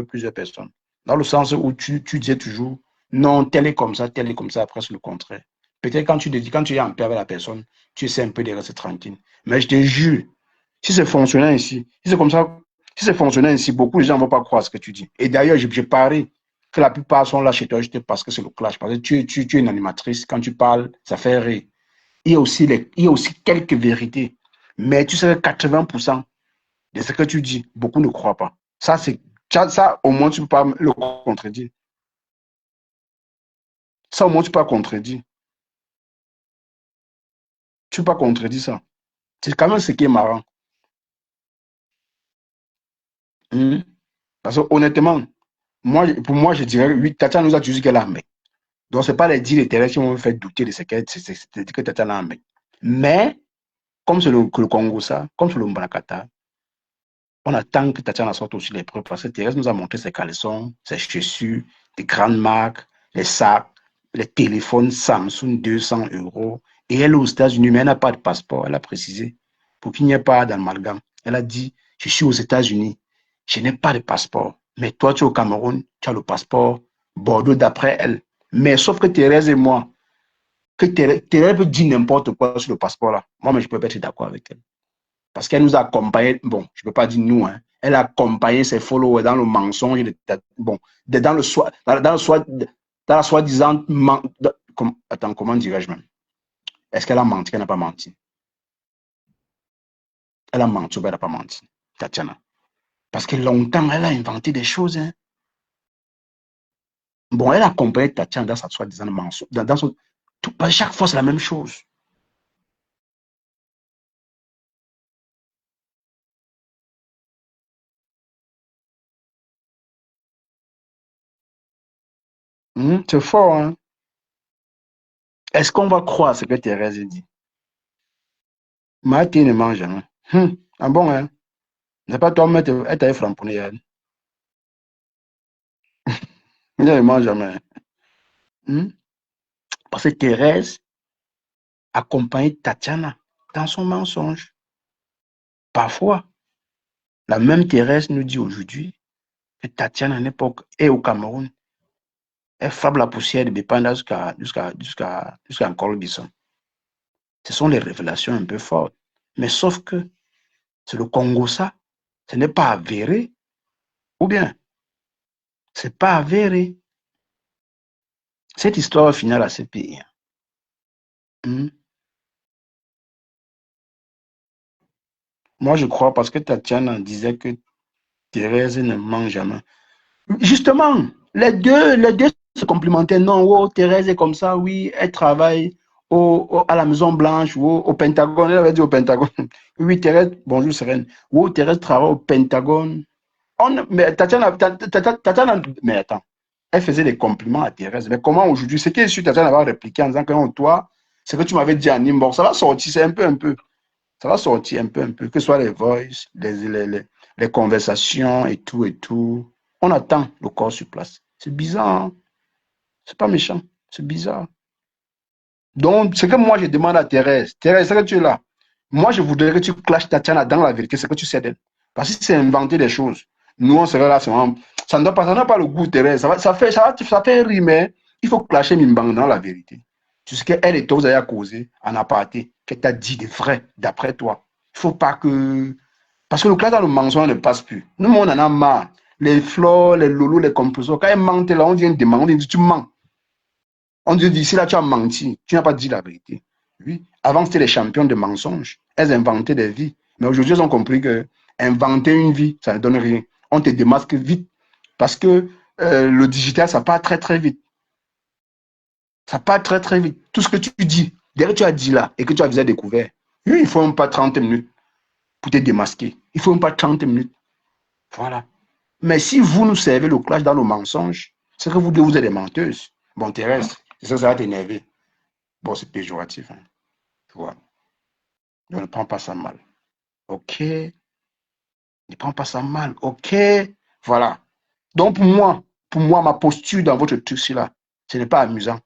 plusieurs personnes. Dans le sens où tu disais toujours, non, tel est comme ça, après c'est le contraire. Peut-être quand tu es en paix avec la personne, tu essaies un peu de rester tranquille. Mais je te jure, si c'est fonctionnant ici, si c'est comme ça, si c'est fonctionnant ici, beaucoup de gens ne vont pas croire ce que tu dis. Et d'ailleurs, je parie que la plupart sont là chez toi juste parce que c'est le clash. Parce que tu es une animatrice, quand tu parles, ça fait rire. Il y a aussi quelques vérités. Mais tu sais que 80% de ce que tu dis, beaucoup ne croient pas. Ça, au moins, tu ne peux pas le contredire. Ça, au moins, tu ne peux pas contredire. Tu ne peux pas contredire ça. C'est quand même ce qui est marrant. Mhm. Parce que honnêtement, pour moi, je dirais, oui, Tatiana nous a dit qu'elle a un mec. Donc, ce n'est pas les dires de Thérèse qui vont me faire douter de ce que Tatiana a un mec. Mais, comme c'est le Congo, ça, comme c'est le Mbrakata, on attend que Tatiana sorte aussi les preuves parce que Thérèse nous a montré ses caleçons, ses chaussures, des grandes marques, les sacs, les téléphones Samsung 200 euros. Et elle est aux États-Unis, mais elle n'a pas de passeport, elle a précisé, pour qu'il n'y ait pas d'amalgame. Elle a dit, je suis aux États-Unis, je n'ai pas de passeport. Mais toi, tu es au Cameroun, tu as le passeport Bordeaux d'après elle. Mais sauf que Thérèse et moi, que Thérèse peut dire n'importe quoi sur le passeport là. Moi, mais je ne peux pas être d'accord avec elle. Parce qu'elle nous a accompagnés, bon, je ne peux pas dire nous, hein, elle a accompagné ses followers dans le mensonge, bon, dans le soi, dans la soi-disant, attends, comment dirais-je même? Est-ce qu'elle a menti, qu'elle n'a pas menti? Elle a menti ou elle n'a pas menti, Tatiana? Parce que longtemps, elle a inventé des choses, hein. Bon, elle a accompagné Tatiana dans sa soi-disant mensonge, dans son, chaque fois, c'est la même chose. C'est fort, hein? Est-ce qu'on va croire ce que Thérèse dit? Martin ne mange jamais. Ah bon, hein? C'est pas toi, mais elle t'a framponné, elle. Elle ne mange jamais. Hmm? Parce que Thérèse accompagne Tatiana dans son mensonge. Parfois, la même Thérèse nous dit aujourd'hui que Tatiana, à l'époque, est au Cameroun. Elle frappe la poussière de Bépanda jusqu'à Bisson. Ce sont les révélations un peu fortes. Mais sauf que c'est le Congo, ça. Ce n'est pas avéré. Ou bien, c'est pas avéré. Cette histoire va finir à ce pays. Hmm? Moi, je crois parce que Tatiana disait que Thérèse ne mange jamais. Justement, les deux se complémentaient. Non, oh, Thérèse est comme ça, oui, elle travaille à la Maison Blanche ou au Pentagone. Elle avait dit au Pentagone. Oui, Thérèse, bonjour Serène. Oh, Thérèse travaille au Pentagone. Mais Tatiana, mais attends, elle faisait des compliments à Thérèse. Mais comment aujourd'hui, ce qui est sûr, Tatiana va répliquer en disant que non, toi, ce que tu m'avais dit à Nimbo, ça va sortir, c'est un peu. Ça va sortir un peu, que ce soit les voices, les conversations et tout et tout. On attend le corps sur place. C'est bizarre, hein? C'est pas méchant, c'est bizarre. Donc, ce que moi je demande à Thérèse, Thérèse, est-ce que tu es là? Moi, je voudrais que tu clashes Tatiana dans la vérité, ce que tu sais d'elle. Parce que si c'est inventer des choses, nous, on serait là, ça n'a pas le goût, Thérèse. Ça fait rire, mais il faut clasher Mimbang dans la vérité. Tout ce qu'elle et toi, vous avez causé en aparté, qu'elle t'a dit de vrai, d'après toi. Il ne faut pas que. Parce que le clash dans le mensonge ne passe plus. Nous, on en a marre. Les flores, les loulous, les composants, quand elles mentent là, on vient demander, on dit tu mens. On dit d'ici là, tu as menti, tu n'as pas dit la vérité. Oui. Avant, c'était les champions de mensonges. Elles inventaient des vies. Mais aujourd'hui, elles ont compris que inventer une vie, ça ne donne rien. On te démasque vite. Parce que le digital, ça part très, très vite. Ça part très, très vite. Tout ce que tu dis, dès que tu as dit là et que tu as déjà découvert, oui, il ne faut même pas 30 minutes pour te démasquer. Il ne faut même pas 30 minutes. Voilà. Mais si vous nous servez le clash dans le mensonge, c'est que vous êtes des menteuses. Bon, Thérèse, c'est ça, ça va t'énerver. Bon, c'est péjoratif, hein. Tu vois. Je ne prends pas ça mal. OK. Ne prends pas ça mal. OK. Voilà. Donc, pour moi, ma posture dans votre truc là, ce n'est pas amusant.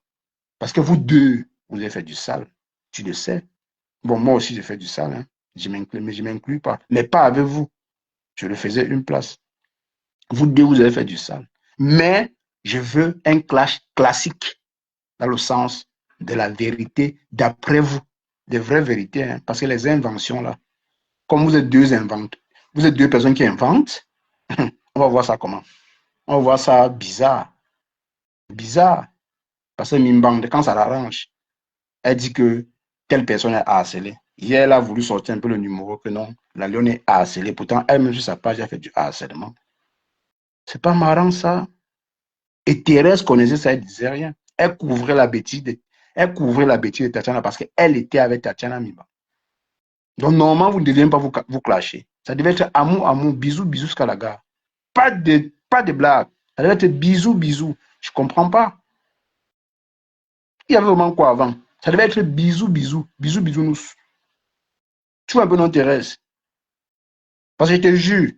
Parce que vous deux, vous avez fait du sale. Tu le sais. Bon, moi aussi, j'ai fait du sale, hein. Je m'inclus, mais je ne m'inclus pas. Mais pas avec vous. Je le faisais une place. Vous deux, vous avez fait du sale. Mais je veux un clash classique dans le sens de la vérité d'après vous. Des vraies vérités. Hein, parce que les inventions, là, comme vous êtes deux inventeurs, vous êtes deux personnes qui inventent, on va voir ça comment. On va voir ça bizarre. Bizarre. Parce que Mimbang, quand ça l'arrange, elle dit que telle personne est harcelée. Hier, elle a voulu sortir un peu le numéro que non, la lionne est harcelée. Pourtant, elle-même sur sa page, elle a fait du harcèlement. C'est pas marrant ça. Et Thérèse connaissait ça, elle disait rien. Elle couvrait la bêtise de Tatiana parce qu'elle était avec Tatiana Mimba. Donc, normalement, vous ne deviez pas vous clasher. Ça devait être amour, amour, bisous, bisous jusqu'à la gare. Pas de blague. Ça devait être bisous, bisous. Je ne comprends pas. Il y avait vraiment quoi avant? Ça devait être bisous, bisous, bisous, bisous, nous. Tu vois un peu non, Thérèse. Parce que je te jure,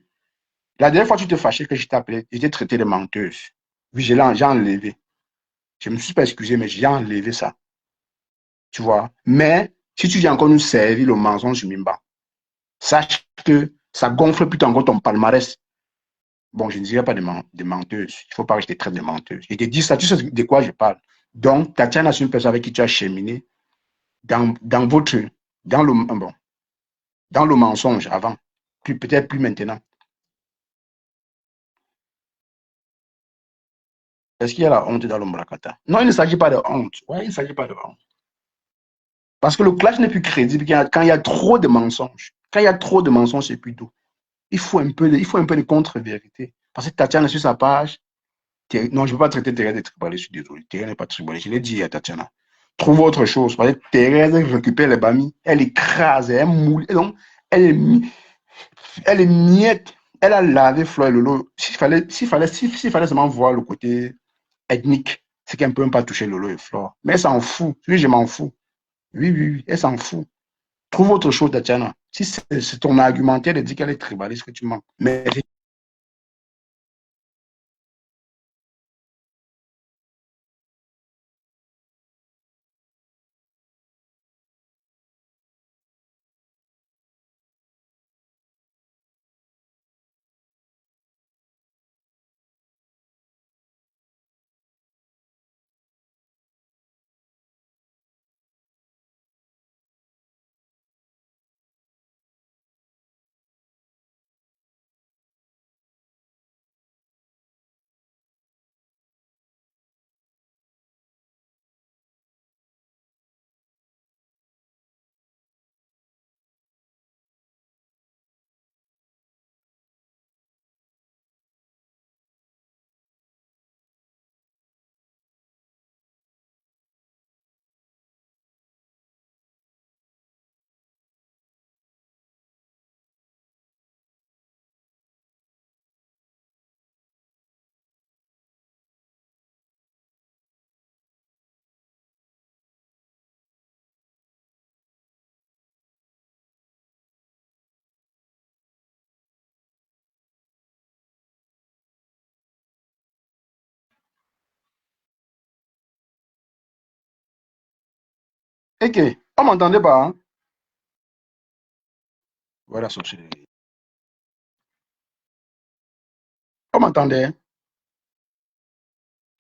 la dernière fois que tu te fâchais que je t'appelais, j'étais traité de menteuse. Oui, j'ai enlevé. Je ne me suis pas excusé, mais j'ai enlevé ça. Tu vois. Mais si tu viens encore nous servir le mensonge Mimba, sache que ça gonfle plutôt encore ton palmarès. Bon, je ne dirais pas de menteuse. Il ne faut pas que je te traite de menteuse. Je te dis ça, tu sais de quoi je parle. Donc, Tatiana, c'est une personne avec qui tu as cheminé dans votre, dans le mensonge avant, peut-être plus maintenant. Est-ce qu'il y a la honte dans le Murakata? Non, il ne s'agit pas de honte. Ouais, il ne s'agit pas de honte. Parce que le clash n'est plus crédible quand il y a trop de mensonges. Quand il y a trop de mensonges, c'est plus doux. Il faut un peu de contre-vérité. Parce que Tatiana, sur sa page, non, je ne peux pas traiter Thérèse de tribaliste, je suis désolé. Thérèse n'est pas tribaliste. Je l'ai dit à Tatiana. Trouve autre chose. Parce que Thérèse récupère les bamis, elle écrase, elle moule. Donc, elle est miette. Elle a lavé Flo et Lolo. S'il fallait seulement voir le côté ethnique, c'est qu'elle ne peut même pas toucher Lolo et Flore. Mais elle s'en fout. Oui, je m'en fous. Oui, oui, oui, elle s'en fout. Trouve autre chose, Tatiana. Si c'est ton argumentaire de dire qu'elle est tribaliste que tu manques. Mais ok, on m'entendait pas. Hein? Voilà, sorcellerie. On m'entendait.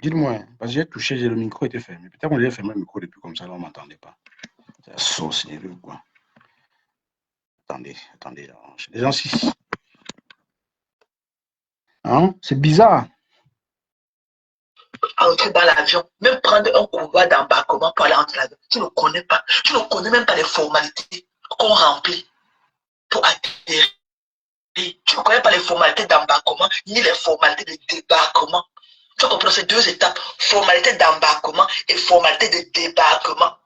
Dites-moi, hein, parce que j'ai touché, le micro était fermé. Peut-être qu'on avait fermé le micro depuis comme ça, là, on ne m'entendait pas. C'est la sorcellerie ou quoi? Attendez, attendez. Les gens, si. Hein? C'est bizarre. Entrer dans l'avion, même prendre un couloir d'embarquement pour aller entrer l'avion. Tu ne connais pas. Tu ne connais même pas les formalités qu'on remplit pour atterrir. Tu ne connais pas les formalités d'embarquement ni les formalités de débarquement. Tu comprends ces deux étapes, formalité d'embarquement et formalité de débarquement.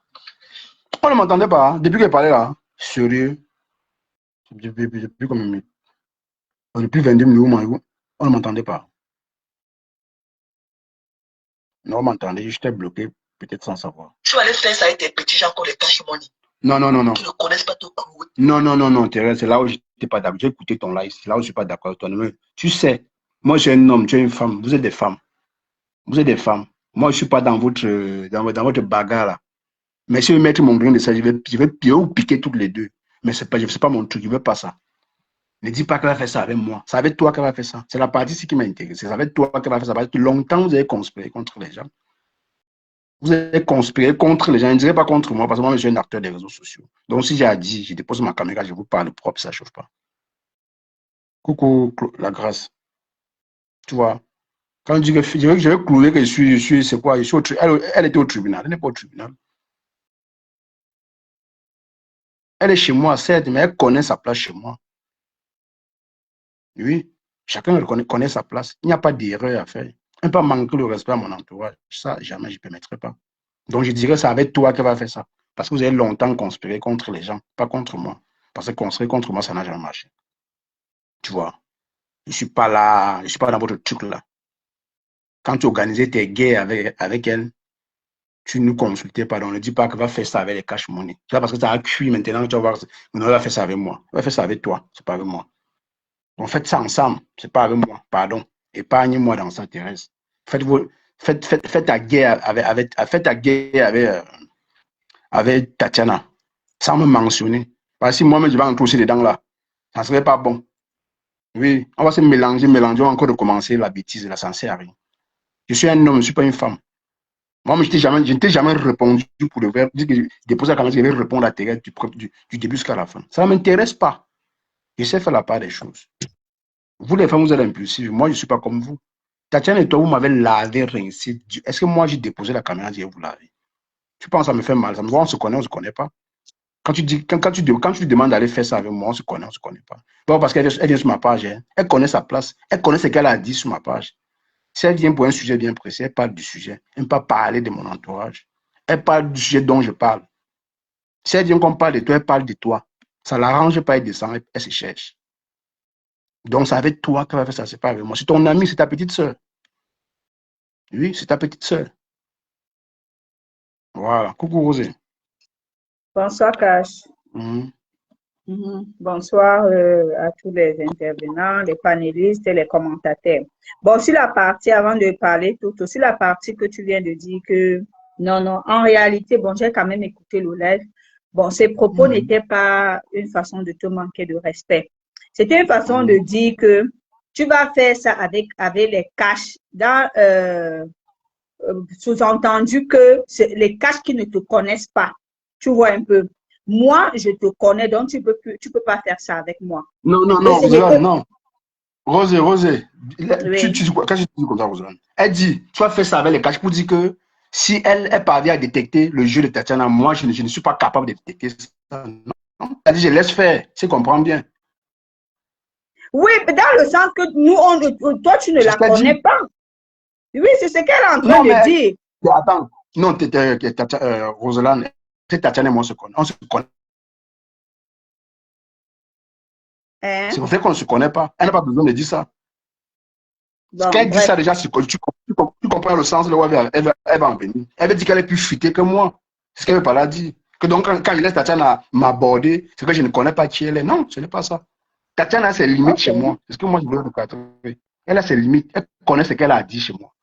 On ne m'entendait pas. Hein? Depuis qu'elle parlait là, sérieux. Depuis combien de minutes? Depuis 22 minutes, on ne m'entendait pas. Non, on m'entendait, j'étais bloqué, peut-être sans savoir. Tu vas aller faire ça avec tes petits gens qu'on les cache money. Non, non, non, non. Qui ne connaissent pas ton crew. Non, non, non, non, Thérèse, c'est là où je n'étais pas d'accord. J'ai écouté ton live, c'est là où je ne suis pas d'accord avec toi. Mais tu sais, moi, je suis un homme, tu es une femme, vous êtes des femmes. Vous êtes des femmes. Moi, je ne suis pas dans votre bagarre là. Mais si je veux mettre mon grain de ça, je vais vous piquer toutes les deux. Mais c'est pas mon truc, je ne veux pas ça. Ne dis pas qu'elle va faire ça avec moi. C'est avec toi qu'elle va faire ça. C'est la partie ici qui m'a intéressé. C'est avec toi qu'elle va faire ça. Parce que longtemps, vous avez conspiré contre les gens. Vous avez conspiré contre les gens. Je ne dirais pas contre moi, parce que moi, je suis un acteur des réseaux sociaux. Donc, si j'ai dit, je dépose ma caméra, je vous parle propre, ça ne chauffe pas. Coucou, la grâce. Tu vois, quand je dis que je vais clouer que je suis c'est quoi, elle était au tribunal. Elle n'est pas au tribunal. Elle est chez moi, certes, mais elle connaît sa place chez moi. Oui, chacun connaît sa place. Il n'y a pas d'erreur à faire. Ne pas manquer le respect à mon entourage. Ça, jamais je ne permettrai pas. Donc, je dirais, c'est avec toi qu'elle va faire ça. Parce que vous avez longtemps conspiré contre les gens, pas contre moi. Parce que conspirer contre moi, ça n'a jamais marché. Tu vois, je ne suis pas là, je ne suis pas dans votre truc là. Quand tu organisais tes guerres avec elle, tu ne nous consultais pas. Donc, ne dis pas qu'elle va faire ça avec les cash money. C'est pas parce que ça a cuit maintenant que tu vas voir, non, elle va faire ça avec moi. Elle va faire ça avec toi, c'est pas avec moi. Donc, faites ça ensemble, c'est pas avec moi, pardon. Épargnez-moi dans ça, Thérèse. Faites ta guerre faites ta guerre avec Tatiana, sans me mentionner. Parce que si moi-même je vais entrer aussi dedans là, ça ne serait pas bon. Oui, on va se mélanger, on va encore recommencer la bêtise, là, ça ne sert à rien. Je suis un homme, je ne suis pas une femme. Moi, je ne t'ai jamais répondu pour le verbe. Je déposé la caméra, je vais répondre à Thérèse du début jusqu'à la fin. Ça ne m'intéresse pas. Je sais faire la part des choses. Vous, les femmes, vous êtes impulsives. Moi, je ne suis pas comme vous. Tatiana et toi, vous m'avez lavé, rincé. Est-ce que moi, j'ai déposé la caméra, je vais vous laver? Tu penses que ça me fait mal? Ça me voit, on se connaît pas. Quand tu demandes d'aller faire ça avec moi, on se connaît pas. Bon, parce qu'elle vient sur ma page, hein. Elle connaît sa place. Elle connaît ce qu'elle a dit sur ma page. Si elle vient pour un sujet bien précis, elle parle du sujet. Elle ne peut pas parler de mon entourage. Elle parle du sujet dont je parle. Si elle vient qu'on parle de toi, elle parle de toi. Ça ne l'arrange pas, elle descend, elle se cherche. Donc, c'est avec toi qu'elle va faire ça, c'est pas avec moi. C'est ton amie, c'est ta petite soeur. Oui, c'est ta petite soeur. Voilà. Coucou, Rosé. Bonsoir, Cash. Mhm. Bonsoir à tous les intervenants, les panélistes et les commentateurs. Bon, sur la partie, avant de parler tout, aussi la partie que tu viens de dire que non, en réalité, bon, j'ai quand même écouté le live. Bon, ces propos n'étaient pas une façon de te manquer de respect. C'était une façon de dire que tu vas faire ça avec les cash dans sous-entendu que c'est les cash qui ne te connaissent pas. Tu vois un peu. Moi, je te connais, donc tu peux pas faire ça avec moi. Non, non. Rosé. Oui. Tu dis quoi? Qu'est-ce que tu dis comme ça, Rosé? Elle dit, tu vas faire ça avec les cash pour dire que si elle parvient à détecter le jeu de Tatiana, moi, je ne suis pas capable de détecter ça. Non. Elle dit, je laisse faire. Tu comprends bien. Oui, dans le sens que nous, toi, tu ne la connais pas. Oui, c'est ce qu'elle est en train de dire. Attends, non, Roselane, Tatiana et moi, on se connaît. C'est pour ça qu'on ne se connaît pas. Elle n'a pas besoin de dire ça. Bon, qu'elle dit ça déjà, tu comprends le sens de où elle va en venir. Elle veut dire qu'elle est plus fuitée que moi. C'est ce qu'elle veut pas la dire. Que donc, quand je laisse Tatiana m'aborder, c'est que je ne connais pas qui elle est. Non, ce n'est pas ça. Tatiana a ses limites chez moi. C'est ce que moi, je veux recadrer. Elle a ses limites. Elle connaît ce qu'elle a dit chez moi.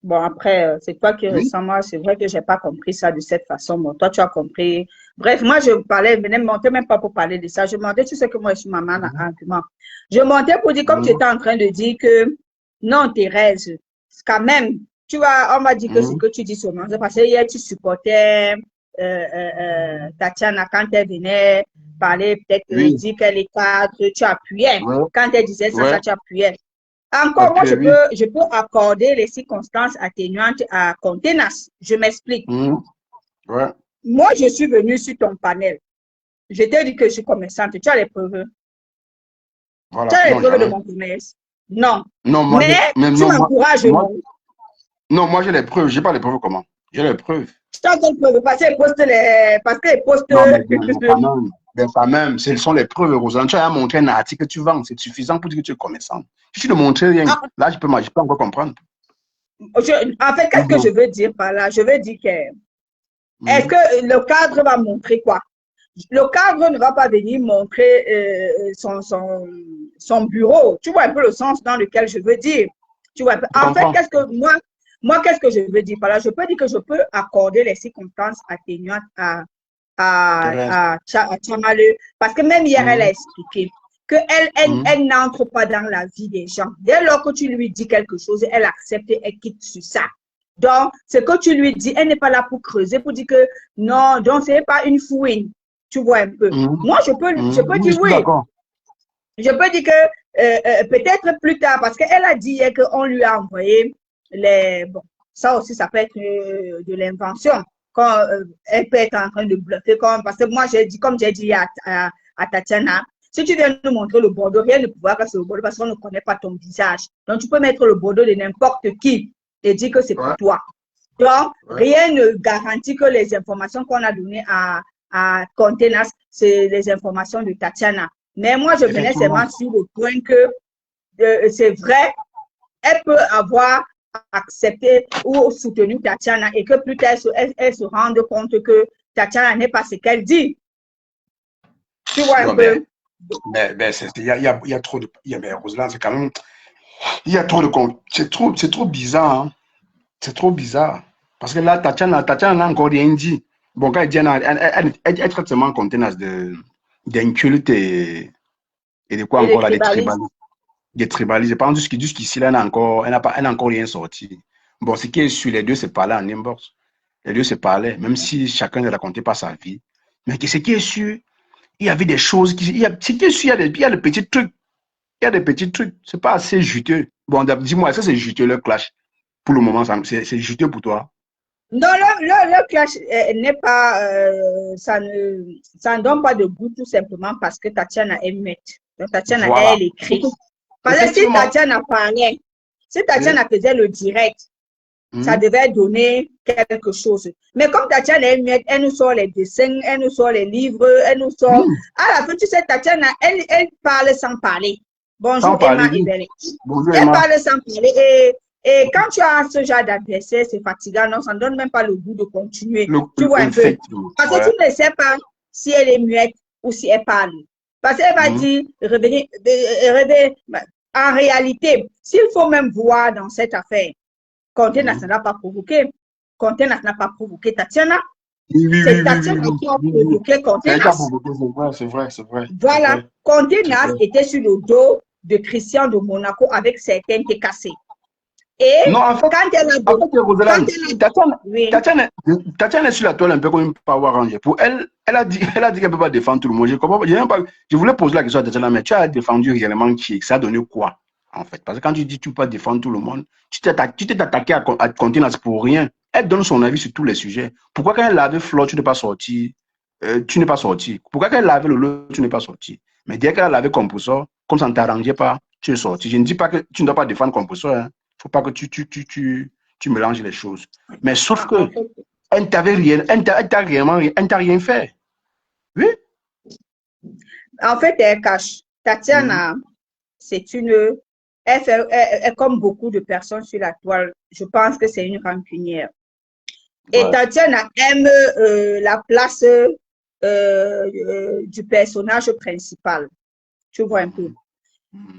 Bon, après, c'est toi qui ressens moi. C'est vrai que je n'ai pas compris ça de cette façon. Bon, toi, tu as compris. Bref, moi, je parlais, je ne montais même pas pour parler de ça. Je montais, tu sais que moi, je suis maman en argument. Je montais pour dire, comme tu étais en train de dire que, non, Thérèse, quand même, tu vois, on m'a dit que ce que tu dis seulement, c'est parce que hier, tu supportais Tatiana quand elle venait parler, peut-être dire qu'elle est cadre, tu appuyais. Quand elle disait ça, tu appuyais. Encore, moi, je peux accorder les circonstances atténuantes à contenance. Je m'explique. Moi, je suis venue sur ton panel. Je t'ai dit que je suis commerçante. Tu as les preuves. Voilà. Tu as les preuves de mon commerce. Non. Mais tu m'encourages. Non, moi, j'ai les preuves. Je n'ai pas les preuves comment? J'ai les preuves. Tu as des preuves parce qu'elles postent Non, mais quand même, ce sont les preuves, Rosanne. Tu as montré un article que tu vends. C'est suffisant pour dire que tu es commerçant. Si tu ne montres rien, là, je peux encore comprendre. En fait, qu'est-ce que je veux dire par là? Je veux dire que est-ce que le cadre va montrer quoi? Le cadre ne va pas venir montrer son bureau. Tu vois un peu le sens dans lequel je veux dire. Tu vois, en fait, qu'est-ce que moi, qu'est-ce que je veux dire par là? Je peux dire que je peux accorder les circonstances atténuantes à Tchamale, parce que même hier, elle a expliqué. qu'elle n'entre pas dans la vie des gens. Dès lors que tu lui dis quelque chose, elle accepte et elle quitte sur ça. Donc, ce que tu lui dis, elle n'est pas là pour creuser, pour dire que non, donc ce n'est pas une fouine. Tu vois un peu. Moi, je peux dire oui. Je peux dire que peut-être plus tard, parce qu'elle a dit hier qu'on lui a envoyé les... Bon, ça aussi, ça peut être de l'invention. Quand elle peut être en train de bluffer, parce que moi, j'ai dit, comme j'ai dit à Tatiana, si tu viens nous montrer le bordeaux, rien ne pouvoir passer le bordeaux parce qu'on ne connaît pas ton visage. Donc, tu peux mettre le bordeaux de n'importe qui et dire que c'est pour toi. Donc, rien ne garantit que les informations qu'on a données à Contenas, c'est les informations de Tatiana. Mais moi, je venais seulement sur le point que c'est vrai, elle peut avoir accepté ou soutenu Tatiana et que plus tard, elle se rende compte que Tatiana n'est pas ce qu'elle dit. Tu vois un peu? Mais il y a trop de... Roselyne, c'est quand même... Il y a trop de... C'est trop bizarre. Hein? C'est trop bizarre. Parce que là, Tatiana n'a encore rien dit. Bon, quand elle dit, elle traite seulement Contenas d'inculte et de quoi encore là, des tribalistes. Par exemple, jusqu'ici, là, elle n'a encore rien sorti. Bon, ce qui est sur les deux, c'est parler en inbox. Les deux se parlaient, même si chacun ne racontait pas sa vie. Mais ce qui est sûr, il y avait des choses ce qui est sûr, il y a des petits trucs. Il y a des petits trucs. C'est pas assez juteux. Bon, dis-moi, ça c'est juteux le clash. Pour le moment, c'est juteux pour toi? Non, le clash n'est pas, ça ne donne pas de goût tout simplement parce que Tatiana est muette. Donc Tatiana, elle écrit. Parce que si Tatiana parlait, si Tatiana faisait le direct, ça devait donner quelque chose. Mais comme Tatiana est muette, elle nous sort les dessins, elle nous sort les livres, elle nous sort... À la fin, tu sais, Tatiana, elle parle sans parler. Bonjour Emma et Belle. Elle parle sans parler et quand tu as ce genre d'adversaire, c'est fatigant, non, ça ne donne même pas le goût de continuer. Tu vois un peu. Parce que tu ne sais pas si elle est muette ou si elle parle. Parce qu'elle va dire, en réalité, s'il faut même voir dans cette affaire, Contenas n'a pas provoqué. Contenas n'a pas provoqué Tatiana. C'est Tatiana qui a provoqué Contenas. C'est vrai. Voilà, Contenas était sur le dos de Christian de Monaco avec certains qui cassés. Et non, en fait, quand elle a Tatiana est sur la toile un peu comme une Power Ranger. Pour elle, elle a dit qu'elle ne peut pas défendre tout le monde. Je voulais poser la question à Tatiana, mais tu as défendu réellement qui? Ça a donné quoi, en fait? Parce que quand tu dis que tu ne peux pas défendre tout le monde, tu t'es attaqué à Contenas pour rien. Elle donne son avis sur tous les sujets. Pourquoi quand elle lavait Flo, tu n'es pas sorti? Tu n'es pas sorti. Pourquoi quand elle lavait le tu n'es pas sorti? Mais dès qu'elle a lavé Compressor, comme ça ne t'arrangeait pas, tu es sorti. Je ne dis pas que tu ne dois pas défendre Compressor, hein. Faut pas que tu mélanges les choses. Mais sauf que elle t'a rien fait. Oui. En fait, elle cache. Tatiana, c'est une... Elle, comme beaucoup de personnes sur la toile, je pense que c'est une rancunière. Et Tatiana aime la place du personnage principal. Tu vois un peu.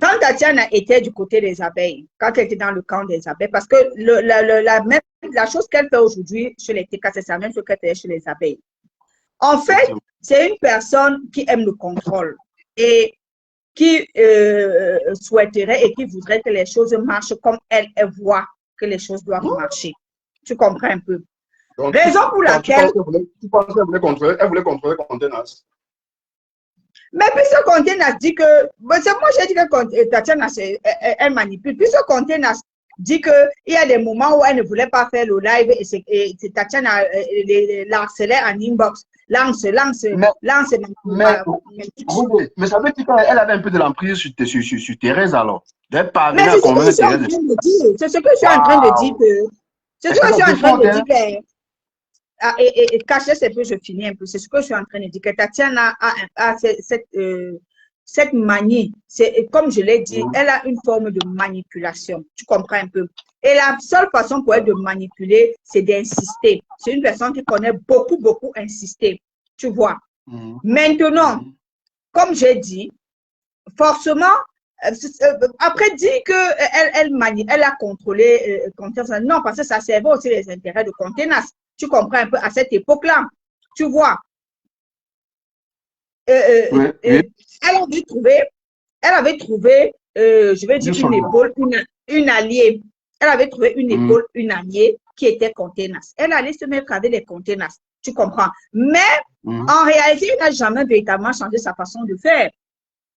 Quand Tatiana était du côté des abeilles, quand elle était dans le camp des abeilles, parce que la chose qu'elle fait aujourd'hui chez les TK, c'est la même chose qu'elle fait chez les abeilles. En fait, c'est une personne qui aime le contrôle et qui souhaiterait et qui voudrait que les choses marchent comme elle voit que les choses doivent marcher. Tu comprends un peu? Donc, raison pour laquelle... Tu penses qu'elle voulait contrôler Contenas? Mais puisque Contenas dit que, moi j'ai dit que Tatiana, elle manipule, puisque Contenas dit qu'il y a des moments où elle ne voulait pas faire le live et Tatiana l'harcelait en inbox, lance. Mais ça veut dire qu'elle avait un peu de l'emprise sur Thérèse alors. Mais c'est ce que je suis en train de dire. C'est ce que je suis en train de dire. C'est ce que je suis en train de dire. Et cacher, c'est peu, je finis un peu. C'est ce que je suis en train de dire. Que Tatiana a cette manie. Comme je l'ai dit, elle a une forme de manipulation. Tu comprends un peu? Et la seule façon pour elle de manipuler, c'est d'insister. C'est une personne qui connaît beaucoup insister. Tu vois? Maintenant, comme j'ai dit, forcément, après dit qu'elle a contrôlé Contenas. Non, parce que ça servait aussi les intérêts de Contenas. Tu comprends un peu à cette époque-là. Tu vois. Elle a dû trouver elle avait trouvé, je vais dire, une épaule, une alliée. Elle avait trouvé une épaule, une alliée qui était contenace. Elle allait se mettre avec les contenaces. Tu comprends? Mais en réalité, elle n'a jamais véritablement changé sa façon de faire.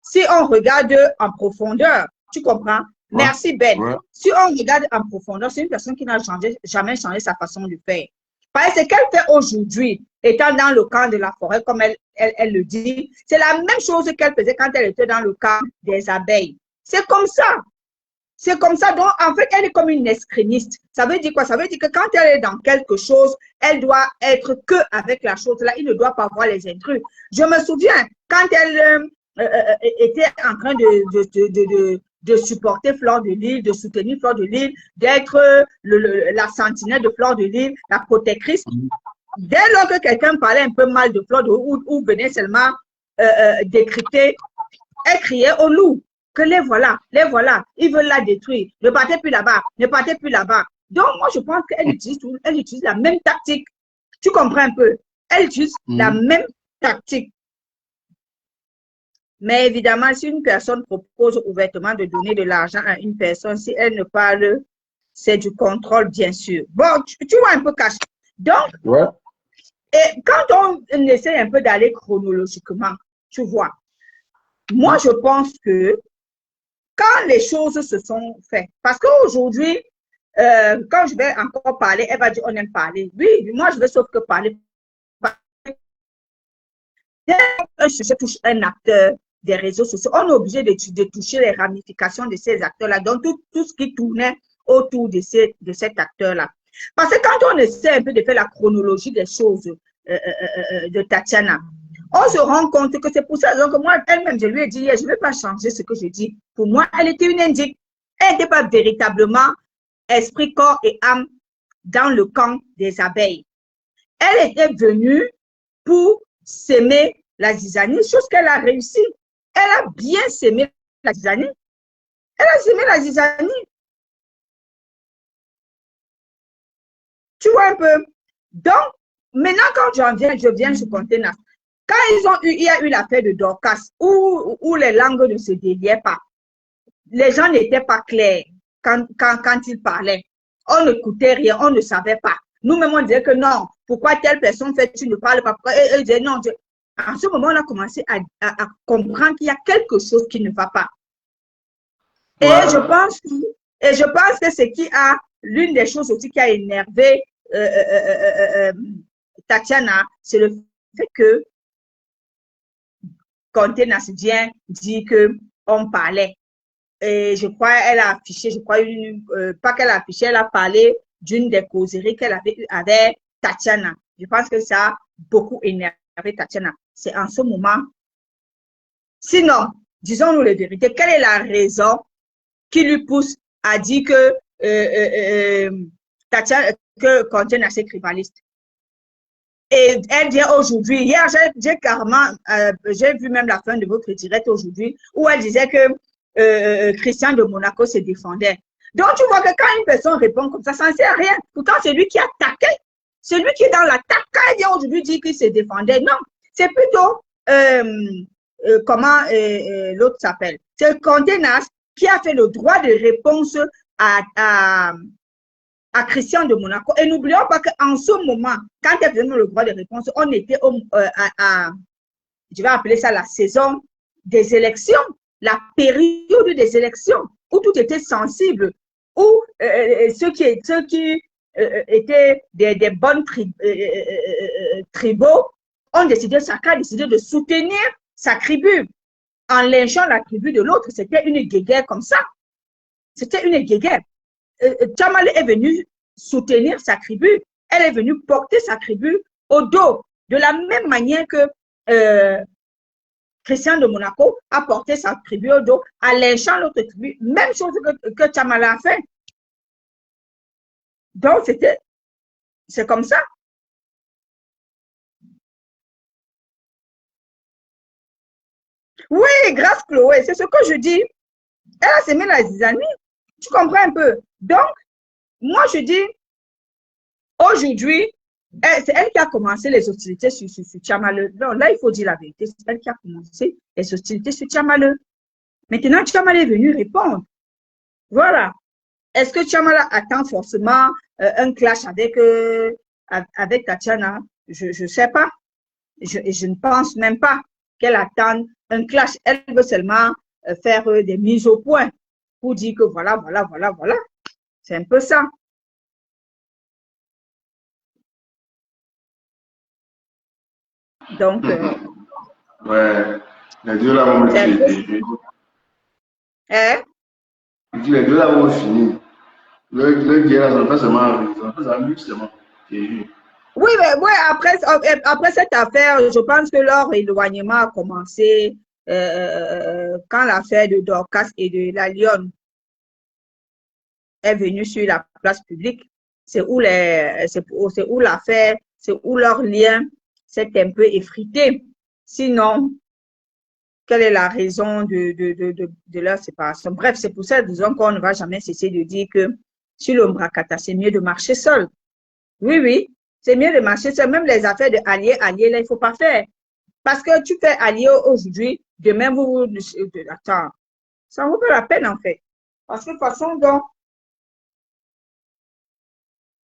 Si on regarde en profondeur, tu comprends? Merci Ben. Si on regarde en profondeur, c'est une personne qui n'a jamais changé sa façon de faire. Parce que ce qu'elle fait aujourd'hui, étant dans le camp de la forêt, comme elle le dit, c'est la même chose qu'elle faisait quand elle était dans le camp des abeilles. C'est comme ça. C'est comme ça. Donc, en fait, elle est comme une escrimiste. Ça veut dire quoi? Ça veut dire que quand elle est dans quelque chose, elle doit être que avec la chose là. Il ne doit pas voir les intrus. Je me souviens, quand elle était en train de supporter Fleur de Lys, de soutenir Fleur de Lys, d'être la sentinelle de Fleur de Lys, la protectrice. Dès lors que quelqu'un parlait un peu mal de Fleur de Lys ou venait seulement décrypter, elle criait au loup. Que les voilà, ils veulent la détruire. Ne partez plus là-bas, ne partez plus là-bas. Donc, moi, je pense qu'elle utilise la même tactique. Tu comprends un peu? Elle utilise la même tactique. Mais évidemment, si une personne propose ouvertement de donner de l'argent à une personne, si elle ne parle, c'est du contrôle, bien sûr. Bon, tu vois un peu caché. Donc, et quand on essaie un peu d'aller chronologiquement, tu vois, moi, je pense que quand les choses se sont faites, parce qu'aujourd'hui, quand je vais encore parler, elle va dire on aime parler. Oui, moi je vais sauf que parler. Dès qu'un sujet touche un acteur des réseaux sociaux, on est obligé de toucher les ramifications de ces acteurs-là, donc tout ce qui tournait autour de cet acteur-là. Parce que quand on essaie un peu de faire la chronologie des choses de Tatiana, on se rend compte que c'est pour ça que moi, elle-même, je lui ai dit, je ne vais pas changer ce que je dis. Pour moi, elle était une indique. Elle n'était pas véritablement esprit, corps et âme dans le camp des abeilles. Elle était venue pour s'aimer la zizanie, chose qu'elle a réussi. Elle a bien s'aimé la zizanie. Elle a s'aimé la zizanie. Tu vois un peu? Donc, maintenant, quand je viens sur Contenance. Quand il y a eu l'affaire de Dorcas, où les langues ne se déliaient pas, les gens n'étaient pas clairs quand ils parlaient. On n'écoutait rien, on ne savait pas. Nous-mêmes, on disait que non, pourquoi telle personne fait, tu ne parles pas. Pourquoi? Et disait non. En ce moment, on a commencé à comprendre qu'il y a quelque chose qui ne va pas. Et je pense que ce qui a, l'une des choses aussi qui a énervé Tatiana, c'est le fait que Contenance dit qu'on parlait. Et je crois qu'elle a affiché, pas qu'elle a affiché, elle a parlé d'une des causeries qu'elle avait eues avec Tatiana. Je pense que ça a beaucoup énervé Tatiana. C'est en ce moment. Sinon, disons-nous la vérité, quelle est la raison qui lui pousse à dire que Tatiana, que Contenance est tribaliste? Et elle dit aujourd'hui, hier, j'ai carrément, j'ai vu même la fin de votre direct aujourd'hui, où elle disait que Christian de Monaco se défendait. Donc, tu vois que quand une personne répond comme ça ne sert à rien. Pourtant, c'est lui qui a attaqué. Celui qui est dans l'attaque, quand il vient aujourd'hui dire qu'il se défendait, non. C'est plutôt, comment l'autre s'appelle? C'est Contenance qui a fait le droit de réponse à Christian de Monaco. Et n'oublions pas qu'en ce moment, quand elle faisait le droit de réponse, on était je vais appeler ça la saison des élections, la période des élections, où tout était sensible, où ceux qui étaient des bonnes tribaux ont décidé, chacun a décidé de soutenir sa tribu. En lynchant la tribu de l'autre, c'était une guéguerre comme ça. C'était une guéguerre. Tchamal est venu soutenir sa tribu. Elle est venue porter sa tribu au dos. De la même manière que Christian de Monaco a porté sa tribu au dos en lynchant l'autre tribu. Même chose que Tchamal a fait. Donc, c'est comme ça. Oui, grâce Chloé, c'est ce que je dis. Elle a semé la zizanie. Tu comprends un peu? Donc, moi, je dis, aujourd'hui, c'est elle qui a commencé les hostilités sur Tchamaleu. Non, là, il faut dire la vérité. C'est elle qui a commencé les hostilités sur Tchamaleu. Maintenant, Tchamala est venu répondre. Voilà. Est-ce que Tchamala attend forcément un clash avec Tatiana? Je ne sais pas. Je ne pense même pas qu'elle attende un clash. Elle veut seulement faire des mises au point pour dire que voilà, voilà, voilà, voilà. C'est un peu ça. Donc, ouais, les deux là vont fini. Hein? Les deux là vont fini. Le gars là, ça fait seulement, ça fait seulement. Oui, mais ouais, après cette affaire, je pense que leur éloignement a commencé quand l'affaire de Dorcas et de la Lyon est venue sur la place publique. C'est où l'affaire, c'est où leur lien s'est un peu effrité. Sinon, quelle est la raison de leur séparation? Bref, c'est pour ça, disons, qu'on ne va jamais cesser de dire que sur l'Ombrakata, c'est mieux de marcher seul. Oui, oui, c'est mieux de marcher seul. Même les affaires de alliés, là, il ne faut pas faire. Parce que tu fais allié aujourd'hui, demain, attends, ça ne vaut pas la peine, en fait. Parce que de toute façon, donc,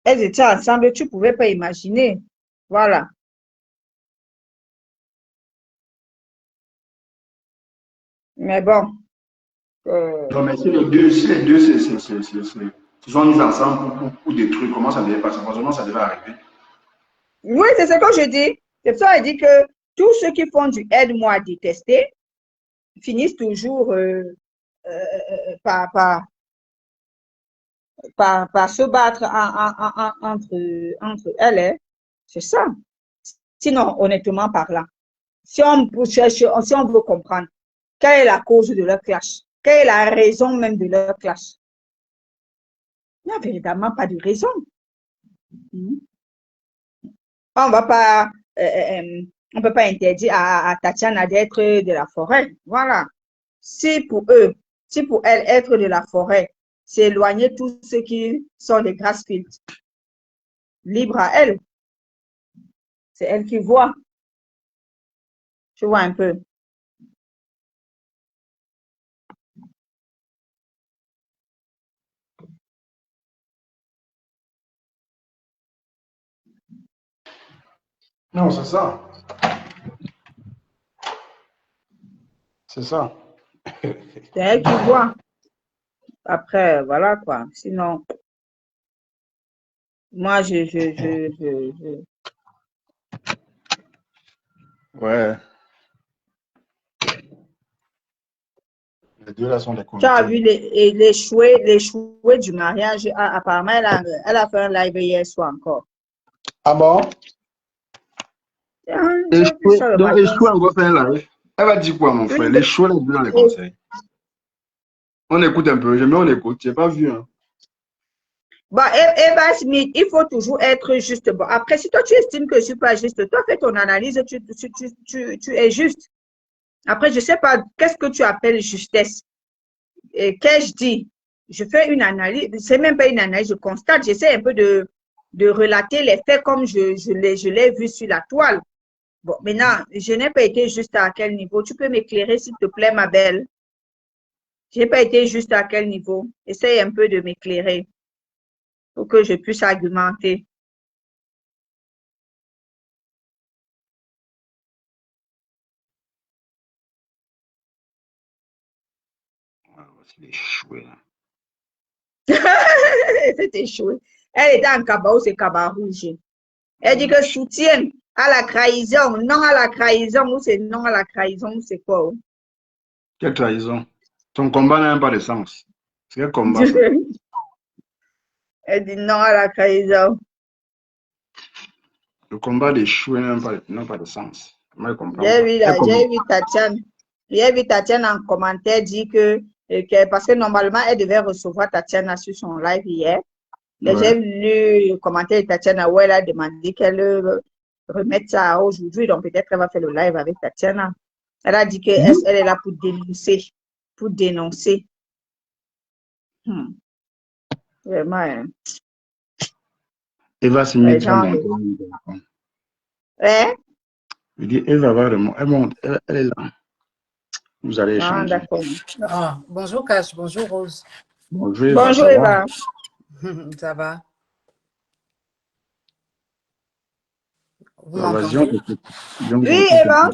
elles étaient ensemble, tu ne pouvais pas imaginer. Voilà. Mais bon. Non, mais si les deux, se sont mis ensemble pour détruire, comment ça devait passer? Comment ça devait arriver? Oui, c'est ce que je dis. C'est pour ça que je dis que tous ceux qui font du aide-moi à détester finissent toujours par se battre entre elles. Hein. C'est ça. Sinon, honnêtement parlant, si on veut comprendre quelle est la cause de leur clash, quelle est la raison même de leur clash, il n'y a véritablement pas de raison. On va pas, on peut pas interdire à Tatiana d'être de la forêt. Voilà. Si pour elle, être de la forêt, c'est éloigner tous ceux qui sont des grassfields. Libre à elle. C'est elle qui voit. Tu vois un peu. Non, c'est ça. C'est ça. C'est elle qui voit. Après, voilà quoi. Sinon, moi, Ouais. Les deux là sont des Tu as comités. vu les chouets du mariage. Apparemment, elle a fait un live hier soir encore. Ah bon? J'ai vu ça le Donc, matin. échouer encore faire un live. Elle va dire quoi, mon frère? Les choix, les deux dans les conseils. On écoute un peu. J'aime on écoute. Tu n'as pas vu, hein? Bon, Eva Smith, il faut toujours être juste. Bon, après, si toi, tu estimes que je ne suis pas juste, toi, fais ton analyse, tu es juste. Après, je ne sais pas, qu'est-ce que tu appelles justesse? Qu'ai-je dit? Je fais une analyse, c'est même pas une analyse, je constate, j'essaie un peu de relater les faits comme je l'ai vu sur la toile. Bon, maintenant, je n'ai pas été juste à quel niveau? Tu peux m'éclairer, s'il te plaît, ma belle? Je n'ai pas été juste à quel niveau? Essaye un peu de m'éclairer pour que je puisse argumenter. C'est échoué, là. C'est échoué. Elle était en cabas, c'est cabas rouge. Elle dit que soutien à la trahison, non à la trahison, ou c'est non à la trahison, c'est quoi? Quelle trahison. Ton combat n'a même pas de sens. C'est quel combat, ça? Elle dit non à la trahison. Le combat d'échouer n'a pas de sens. Moi, je comprends J'ai pas. vu Tatiane en commentaire dire parce que normalement, elle devait recevoir Tatiana sur son live hier. Mais j'ai lu le commentaire de Tatiana où elle a demandé qu'elle remette ça aujourd'hui. Donc, peut-être qu'elle va faire le live avec Tatiana. Elle a dit qu'elle est là pour dénoncer. Pour dénoncer. Vraiment. Hein. Eva Smith va monter. Hein? Je dis, Eva va remonter. Elle est là. Vous allez Ah, échanger. d'accord. Ah, bonjour Cash, bonjour Rose. Bonjour Eva, Bonjour ça va? Eva. Ça va? Vous Vas-y, on m'entendez? t'écoute. Donc, Oui, j'écoute un Eva, peu.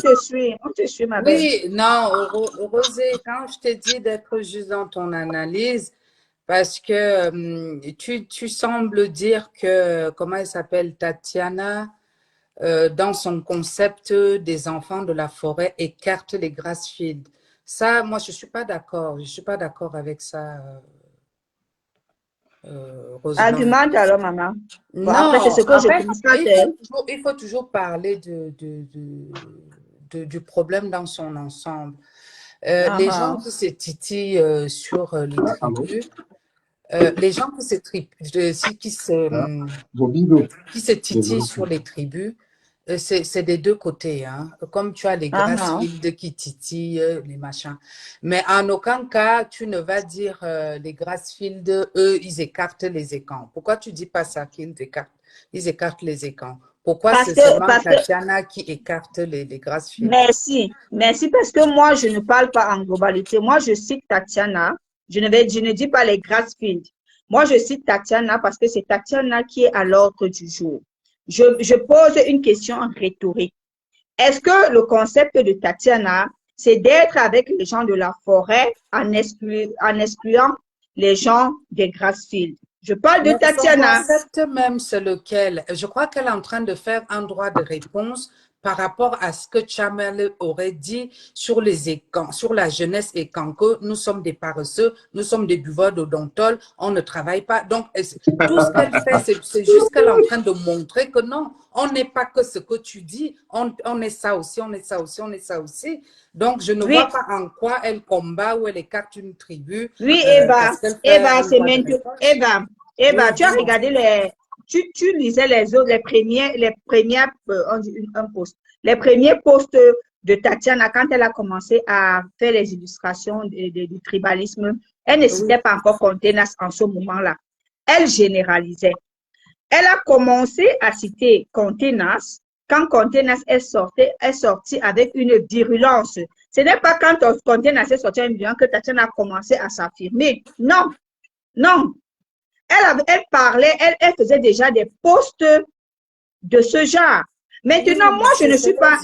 on te suit, ma belle. Oui, non, Rosé, quand je t'ai dit d'être juste dans ton analyse, parce que tu sembles dire que, comment elle s'appelle, Tatiana, dans son concept des enfants de la forêt, écarte les Grassfield. Ça, moi, je ne suis pas d'accord. Je ne suis pas d'accord avec ça, Roselyne. Argumente alors, maman. Bon, après, c'est Non, ce que en je fait, constate. il faut toujours parler du problème dans son ensemble. Les gens qui se titillent sur les tribus, les gens qui se titillent sur les tribus, c'est des deux côtés. Hein. Comme tu as les Grassfield qui titillent, les machins. Mais en aucun cas, tu ne vas dire les Grassfield, eux, ils écartent les écans. Pourquoi tu ne dis pas ça qu'ils écartent les écans? Pourquoi c'est seulement Tatiana qui écarte les Grassfield? Merci parce que moi, je ne parle pas en globalité. Moi, je cite Tatiana. Je ne dis pas les Grassfield. Moi, je cite Tatiana parce que c'est Tatiana qui est à l'ordre du jour. Je pose une question rhétorique. Est-ce que le concept de Tatiana, c'est d'être avec les gens de la forêt en excluant les gens des Grassfield? Je parle de Tatiana. Son concept même, c'est lequel? Je crois qu'elle est en train de faire un droit de réponse par rapport à ce que Chamel aurait dit sur les écans, sur la jeunesse écan, que nous sommes des paresseux, nous sommes des buveurs d'odontol, on ne travaille pas. Donc, tout ce qu'elle fait, c'est juste qu'elle est en train de montrer que non, on n'est pas que ce que tu dis, on est ça aussi, on est ça aussi, on est ça aussi. Donc, je ne vois pas en quoi elle combat ou elle écarte une tribu. Oui, Eva, c'est maintenant. Eva, tu as regardé tu lisais les premiers posts de Tatiana quand elle a commencé à faire les illustrations du tribalisme. Elle ne citait pas encore Contenas en ce moment-là. Elle généralisait. Elle a commencé à citer Contenas quand Contenas est sorti avec une virulence. Ce n'est pas quand Contenas est sorti avec une virulence que Tatiana a commencé à s'affirmer. Non, non. Elle parlait, elle faisait déjà des posts de ce genre. Maintenant, moi, je ne suis pas...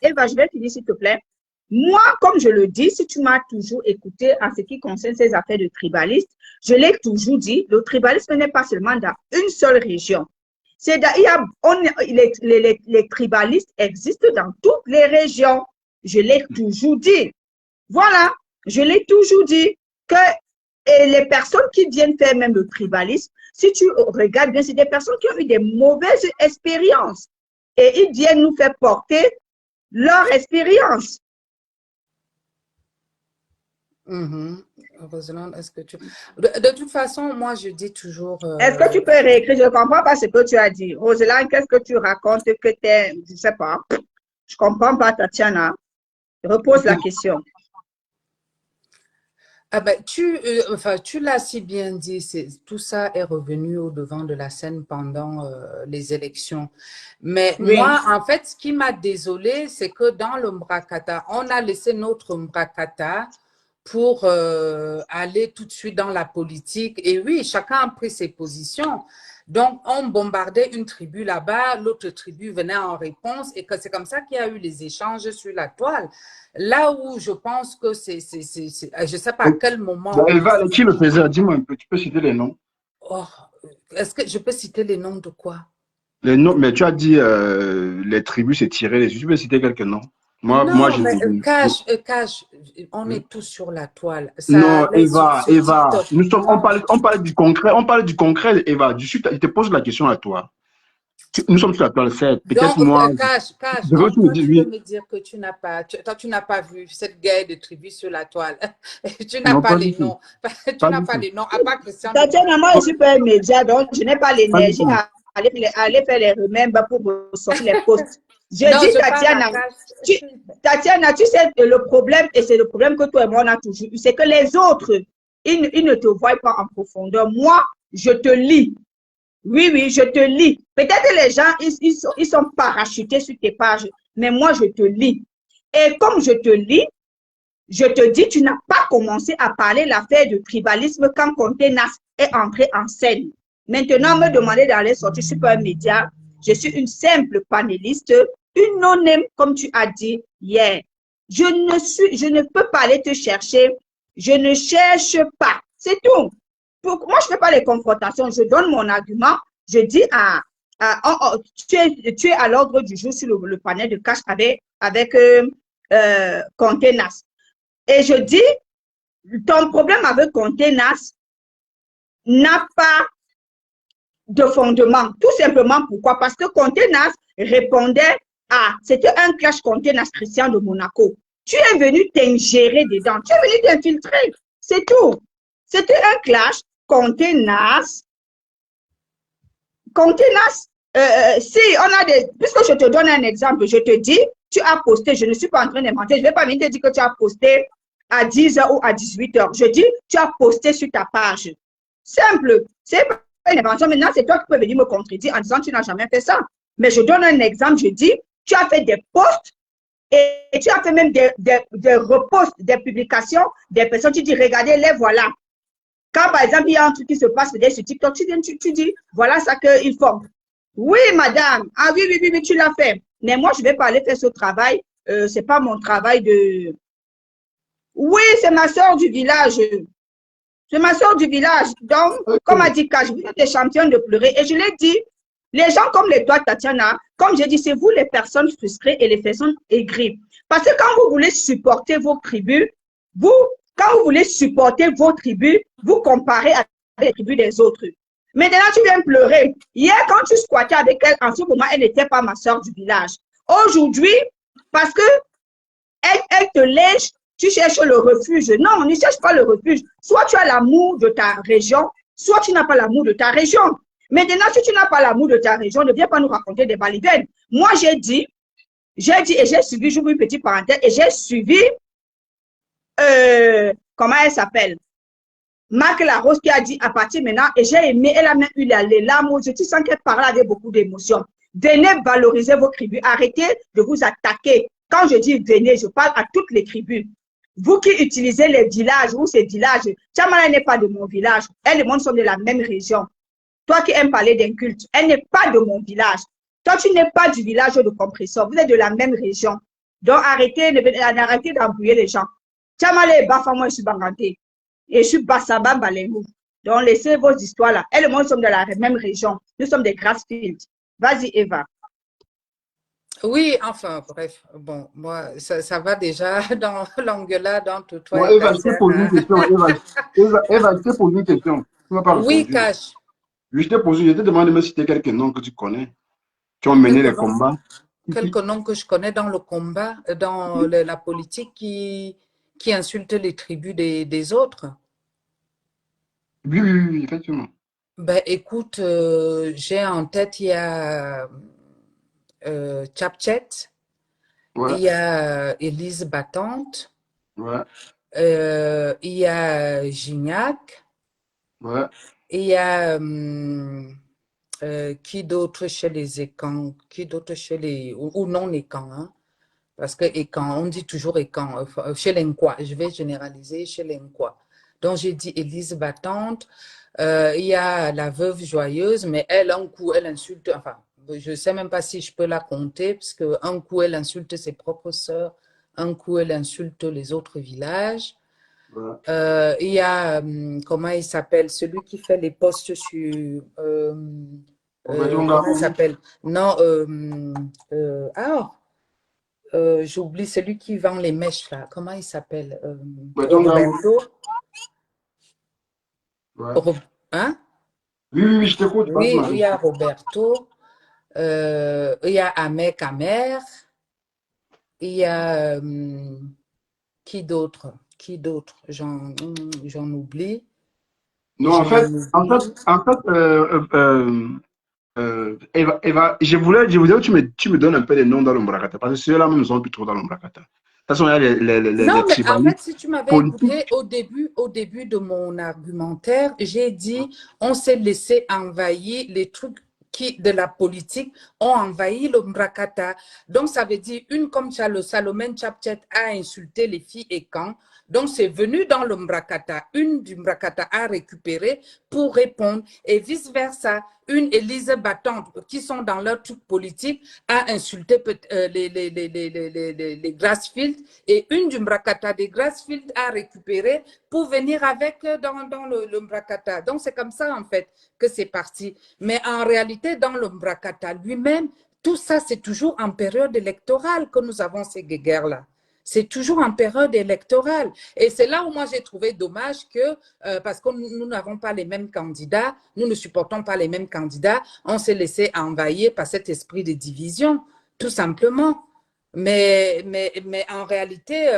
Eva, je vais finir, s'il te plaît. Moi, comme je le dis, si tu m'as toujours écouté en ce qui concerne ces affaires de tribalistes, je l'ai toujours dit, le tribalisme n'est pas seulement dans une seule région. Les tribalistes existent dans toutes les régions. Je l'ai toujours dit. Voilà, je l'ai toujours dit que les personnes qui viennent faire même le tribalisme, si tu regardes bien, c'est des personnes qui ont eu des mauvaises expériences. Et ils viennent nous faire porter leur expérience. Roselyne, est-ce que tu... De toute façon, moi, je dis toujours... Est-ce que tu peux réécrire? Je ne comprends pas ce que tu as dit. Roselyne, qu'est-ce que tu racontes que tu es... Je ne sais pas. Je ne comprends pas, Tatiana. Je repose la question. Ah ben, tu l'as si bien dit, tout ça est revenu au devant de la scène pendant les élections. Mais moi, en fait, ce qui m'a désolée, c'est que dans le Mbrakata, on a laissé notre Mbrakata pour aller tout de suite dans la politique. Et oui, chacun a pris ses positions. Donc, on bombardait une tribu là-bas, l'autre tribu venait en réponse et que c'est comme ça qu'il y a eu les échanges sur la toile. Là où je pense que je ne sais pas à quel moment… Eva, qui le faisait? Dis-moi un peu, tu peux citer les noms? Oh, est-ce que je peux citer les noms de quoi? Les noms, mais tu as dit les tribus s'est tiré les yeux. Tu peux citer quelques noms? Moi, je dis… Cash, on est tous sur la toile. Ça, non, Eva, on parle du concret, Eva. Il te pose la question à toi. Nous sommes sur la toile, certes. Peut-être moi… Cash, tu veux me dire que tu n'as pas vu cette guerre de tribus sur la toile. Tu n'as pas les noms. Tu n'as pas les noms, à part Christian. Tatiana, moi, je suis pas un média, donc je n'ai pas l'énergie à aller faire les remembres pour sortir les posts. Tatiana, tu sais le problème, et c'est le problème que toi et moi on a toujours eu, c'est que les autres, ils ne te voient pas en profondeur. Moi, je te lis. Oui, je te lis. Peut-être les gens, ils sont parachutés sur tes pages, mais moi, je te lis. Et comme je te lis, Je te dis, tu n'as pas commencé à parler l'affaire du tribalisme quand Conté Nas est entré en scène. Maintenant, me demander d'aller sortir sur un média. Je suis une simple panéliste, une non-name, comme tu as dit hier. Je ne peux pas aller te chercher. Je ne cherche pas. C'est tout. Moi, je ne fais pas les confrontations. Je donne mon argument. Je dis tu es à l'ordre du jour sur le panel de cash avec Conté Nas. Et je dis, ton problème avec Conté Nas n'a pas de fondement. Tout simplement pourquoi? Parce que Conté Nas répondait c'était un clash Conté Nas Christian de Monaco. Tu es venu t'ingérer dedans. Tu es venu t'infiltrer. C'est tout. C'était un clash Conté Nas. Conté Nas, si on a puisque je te donne un exemple, je te dis, tu as posté, je ne suis pas en train d'inventer, je ne vais pas venir te dire que tu as posté à 10h ou à 18h. Je dis, tu as posté sur ta page. Simple. C'est pas une invention. Maintenant, c'est toi qui peux venir me contredire en disant, tu n'as jamais fait ça. Mais je donne un exemple, je dis, tu as fait des posts et tu as fait même des reposts, des publications, des personnes, tu dis, regardez, les voilà. Quand, par exemple, il y a un truc qui se passe sur TikTok, tu dis, voilà ça qu'ils font. Oui, madame. Ah oui, tu l'as fait. Mais moi, je ne vais pas aller faire ce travail. Ce n'est pas mon travail de... Oui, c'est ma soeur du village. C'est ma soeur du village. Donc, comme a dit Kash, vous êtes des champions de pleurer. Et je l'ai dit, les gens comme les toi, Tatiana, comme j'ai dit, c'est vous les personnes frustrées et les personnes aigries. Parce que quand vous voulez supporter vos tribus, quand vous voulez supporter vos tribus, vous comparez avec les tribus des autres. Maintenant, tu viens pleurer. Hier, quand tu squattais avec elle, en ce moment, elle n'était pas ma soeur du village. Aujourd'hui, parce que elle te lèche, tu cherches le refuge. Non, on ne cherche pas le refuge. Soit tu as l'amour de ta région, soit tu n'as pas l'amour de ta région. Maintenant, si tu n'as pas l'amour de ta région, ne viens pas nous raconter des balivernes. Moi, j'ai dit, et j'ai suivi, j'ouvre une petite parenthèse, et j'ai suivi, comment elle s'appelle? Marc Larose qui a dit à partir maintenant, et j'ai aimé, elle a même eu les larmes, je sens qu'elle parlait avec beaucoup d'émotion. Venez valoriser vos tribus, arrêtez de vous attaquer. Quand je dis venez, je parle à toutes les tribus. Vous qui utilisez les villages ou ces villages, Tchamala n'est pas de mon village, elle et moi sommes de la même région. Toi qui aimes parler d'un culte, elle n'est pas de mon village. Toi, tu n'es pas du village de Compressor, vous êtes de la même région. Donc arrêtez d'embrouiller les gens. Tchamala est bafa, moi je suis banganté. Et je suis Bassaba Balengou. Donc, laissez vos histoires là. Elle et moi, nous sommes de la même région. Nous sommes des Grassfields. Vas-y, Eva. Oui, enfin, bref. Bon, moi, ça va déjà dans l'engueulade entre toi bon, et Eva, je t'ai posé une question. Eva, je t'ai posé une question. Tu m'as pas oui, répondu. Cash. Je t'ai demandé de me citer quelques noms que tu connais, qui ont mené les combats. Quelques noms que je connais dans le combat, dans la politique qui insulte les tribus des autres. Oui, effectivement. Ben, écoute, j'ai en tête, il y a Chapchet, Ouais. il y a Élise Battante, Ouais. il y a Gignac, Ouais. il y a qui d'autre chez les Écans, qui d'autre chez les, ou non Écans, hein? Parce que Écan, on dit toujours Écan, chez l'Enquois, je vais généraliser chez l'Enquois. Donc, j'ai dit Élise Battante, il y a la veuve joyeuse, mais elle, un coup, elle insulte, enfin, je ne sais même pas si je peux la compter, parce qu'un coup, elle insulte ses propres sœurs, un coup, elle insulte les autres villages. Ouais. Il y a, comment il s'appelle, celui qui fait les posts sur... comment il s'appelle? Non, j'oublie celui qui vend les mèches là. Comment il s'appelle? Roberto. Ouais. Hein? Oui, je t'écoute. Oui, il y a Roberto. Il y a Ahmed Kamer. Il y a qui d'autre? J'en oublie. Non, en fait, Eva, je voulais que tu me donnes un peu les noms dans l'Ombrakata, parce que ceux-là même ne sont plus trop dans l'Ombrakata. De toute façon, il y a non, mais en fait, si tu m'avais écouté au début de mon argumentaire, j'ai dit on s'est laissé envahir les trucs de la politique ont envahi le Mbrakata. Donc, ça veut dire, une comme le Salomon Chapchet a insulté les filles et camps. Donc, c'est venu dans le Mbrakata. Une du Mbrakata a récupéré pour répondre et vice-versa. Une Élise Battante, qui sont dans leur truc politique, a insulté les Grassfield et une du Mbrakata des Grassfield a récupéré pour venir avec dans le Mbrakata. Donc, c'est comme ça, en fait, que c'est parti. Mais en réalité, dans le Mbrakata lui-même, tout ça, c'est toujours en période électorale que nous avons ces guerres-là. C'est toujours en période électorale. Et c'est là où moi j'ai trouvé dommage que, parce que nous n'avons pas les mêmes candidats, nous ne supportons pas les mêmes candidats, on s'est laissé envahir par cet esprit de division, tout simplement. Mais en réalité,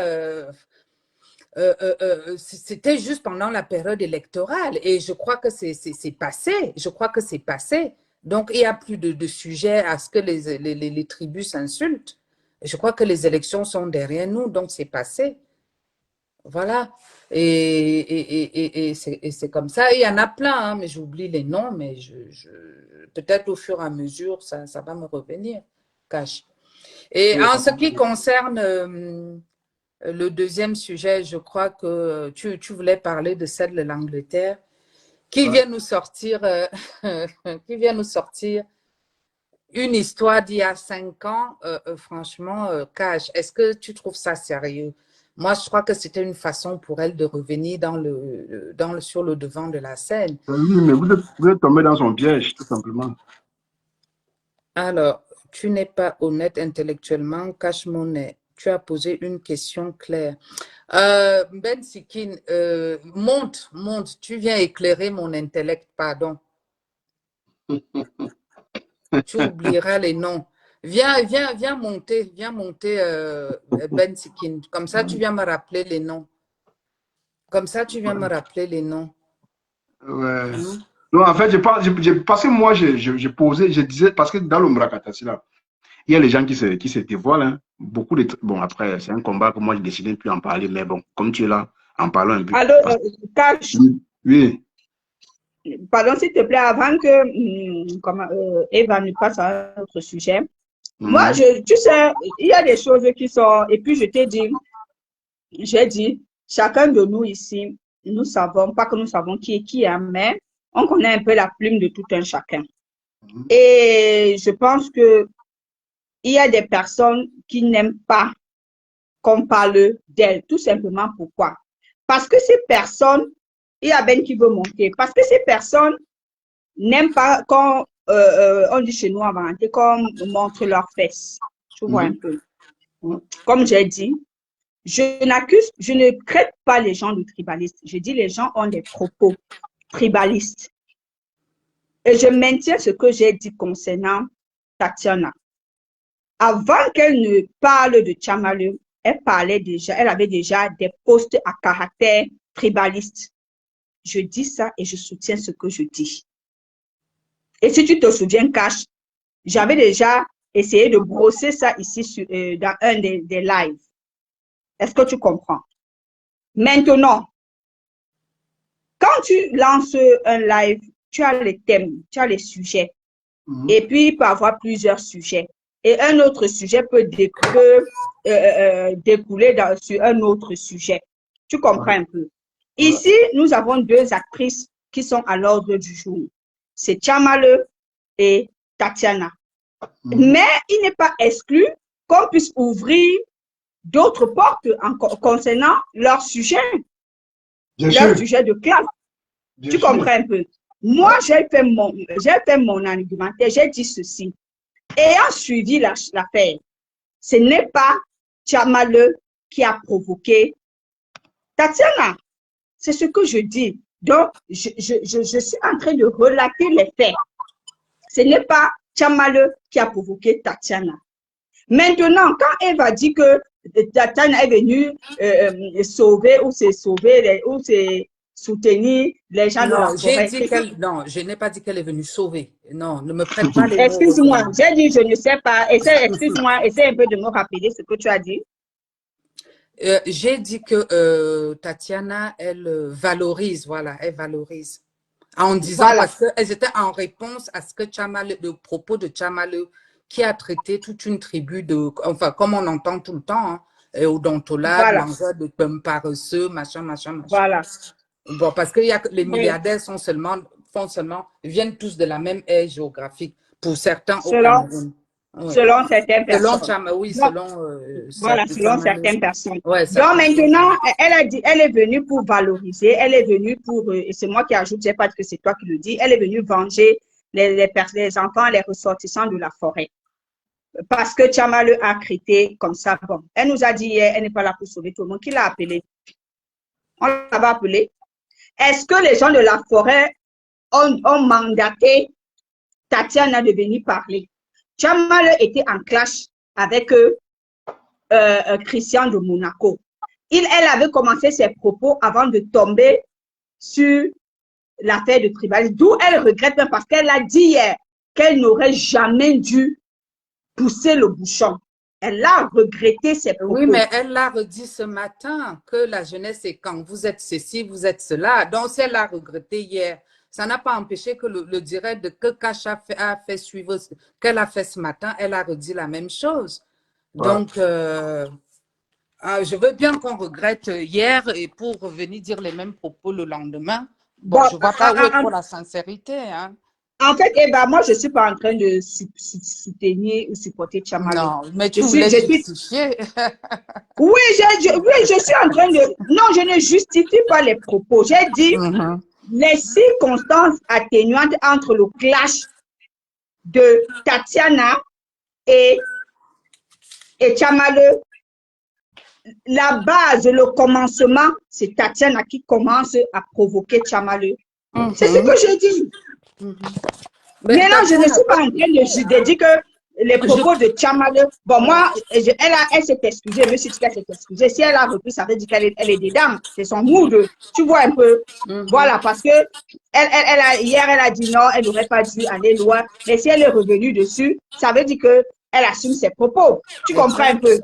c'était juste pendant la période électorale. Et je crois que c'est passé. Je crois que c'est passé. Donc, il n'y a plus de sujet à ce que les tribus s'insultent. Je crois que les élections sont derrière nous, donc c'est passé. Voilà. Et c'est comme ça. Il y en a plein, hein, mais j'oublie les noms, mais peut-être au fur et à mesure, ça va me revenir. Cache. Et en ce qui concerne le deuxième sujet, je crois que tu voulais parler de celle de l'Angleterre, qui vient nous sortir, une histoire d'il y a 5 ans, franchement, Cash, est-ce que tu trouves ça sérieux? Moi, je crois que c'était une façon pour elle de revenir sur le devant de la scène. Oui, mais vous êtes tombé dans son piège, tout simplement. Alors, tu n'es pas honnête intellectuellement, Cash Monnaie. Tu as posé une question claire. Ben Sikin, monte, tu viens éclairer mon intellect, pardon. Tu oublieras les noms. Viens monter, Ben Sikin. Comme ça, tu viens me rappeler les noms. Ouais. Non, en fait, parce que moi, j'ai posé, je disais, parce que dans le Mbrakatasi, là, il y a les gens qui se dévoilent. Hein. Beaucoup de. Bon, après, c'est un combat que moi, j'ai décidé de ne plus en parler, mais bon, comme tu es là, en parlons un peu. Alors, Cash. Oui. Pardon, s'il te plaît, avant que Eva ne passe à un autre sujet. Moi, tu sais, il y a des choses qui sont. Et puis, j'ai dit, chacun de nous ici, nous savons, pas que nous savons qui est qui, hein, mais on connaît un peu la plume de tout un chacun. Et je pense que il y a des personnes qui n'aiment pas qu'on parle d'elles. Tout simplement pourquoi? Parce que ces personnes, il y a Ben qui veut monter. Parce que ces personnes n'aiment pas quand on dit chez nous en vérité, qu'on montre leurs fesses. Tu vois un peu. Comme j'ai dit, je ne traite pas les gens de tribalistes. Je dis les gens ont des propos tribalistes. Et je maintiens ce que j'ai dit concernant Tatiana. Avant qu'elle ne parle de Tchamalu, elle avait déjà des postes à caractère tribaliste. Je dis ça et je soutiens ce que je dis. Et si tu te souviens, Cash, j'avais déjà essayé de brosser ça ici dans un des lives. Est-ce que tu comprends? Maintenant, quand tu lances un live, tu as les thèmes, tu as les sujets. Et puis, il peut y avoir plusieurs sujets. Et un autre sujet peut découler sur un autre sujet. Tu comprends un peu? Ici, nous avons 2 actrices qui sont à l'ordre du jour. C'est Tchamalu et Tatiana. Mais il n'est pas exclu qu'on puisse ouvrir d'autres portes concernant leur sujet. Sujet de classe. Tu comprends un peu? Moi, j'ai fait mon argumentaire, j'ai dit ceci. Ayant suivi l'affaire, ce n'est pas Tchamalu qui a provoqué Tatiana. C'est ce que je dis. Donc, je suis en train de relater les faits. Ce n'est pas Tchamalu qui a provoqué Tatiana. Maintenant, quand Eva dit que Tatiana est venue sauver ou soutenir les gens de la forêt. Non, je n'ai pas dit qu'elle est venue sauver. Non, ne me prête pas les mots. Excuse-moi, j'ai dit je ne sais pas. Excuse-moi, essaie un peu de me rappeler ce que tu as dit. J'ai dit que Tatiana, elle valorise, voilà, elle valorise. En disant, Voilà. parce qu'elles étaient en réponse à ce que le propos de Tchamale, qui a traité toute une tribu de, enfin, comme on entend tout le temps, hein, et odontologue, Voilà. mangeur de paresseux, machin, machin, machin. Voilà. Bon, parce que les Oui. milliardaires viennent tous de la même aire géographique, pour certains au Selon, Cameroun. Oui. selon certaines Selon personnes. oui, Donc, selon voilà, selon Tchamale. certaines personnes. Ouais, Donc certaines. maintenant, elle a dit, elle est venue pour valoriser, elle est venue pour, et c'est moi qui ajoute, je sais pas que c'est toi qui le dis, elle est venue venger les enfants, les ressortissants de la forêt. Parce que Tchamale a crité comme ça. Bon, elle nous a dit hier, elle n'est pas là pour sauver tout le monde. Qui l'a appelé? On l'avait appelé. Est-ce que les gens de la forêt ont mandaté Tatiana de venir parler? Tchamale était en clash avec Christian de Monaco. Elle avait commencé ses propos avant de tomber sur l'affaire de tribalisme, d'où elle regrette même parce qu'elle a dit hier qu'elle n'aurait jamais dû pousser le bouchon. Elle a regretté ses propos. Oui, mais elle l'a redit ce matin que la jeunesse est quand vous êtes ceci, vous êtes cela. Donc, si elle l'a regretté hier, ça n'a pas empêché que le direct que Kacha a fait suivre, qu'elle a fait ce matin, elle a redit la même chose. Donc, je veux bien qu'on regrette hier et pour revenir dire les mêmes propos le lendemain. Bon, je ne vois pas où est trop la sincérité. Hein. En fait, moi, je ne suis pas en train de soutenir ou supporter Tchamale. Non, mais tu voulais justifier. Oui, je suis en train de... Non, je ne justifie pas les propos. J'ai dit les circonstances atténuantes entre le clash de Tatiana et Tchamale. La base, le commencement, c'est Tatiana qui commence à provoquer Tchamale. C'est ce que je dis. Maintenant, je ne suis pas en train de dire que les propos de Tchamale, bon, moi, elle s'est excusée, M. Tika s'est excusée. Si elle a repris, ça veut dire qu'elle est dedans. C'est son mood. Tu vois un peu. Voilà, parce que hier, elle a dit non, elle n'aurait pas dû aller loin. Mais si elle est revenue dessus, ça veut dire qu'elle assume ses propos. Tu comprends un peu.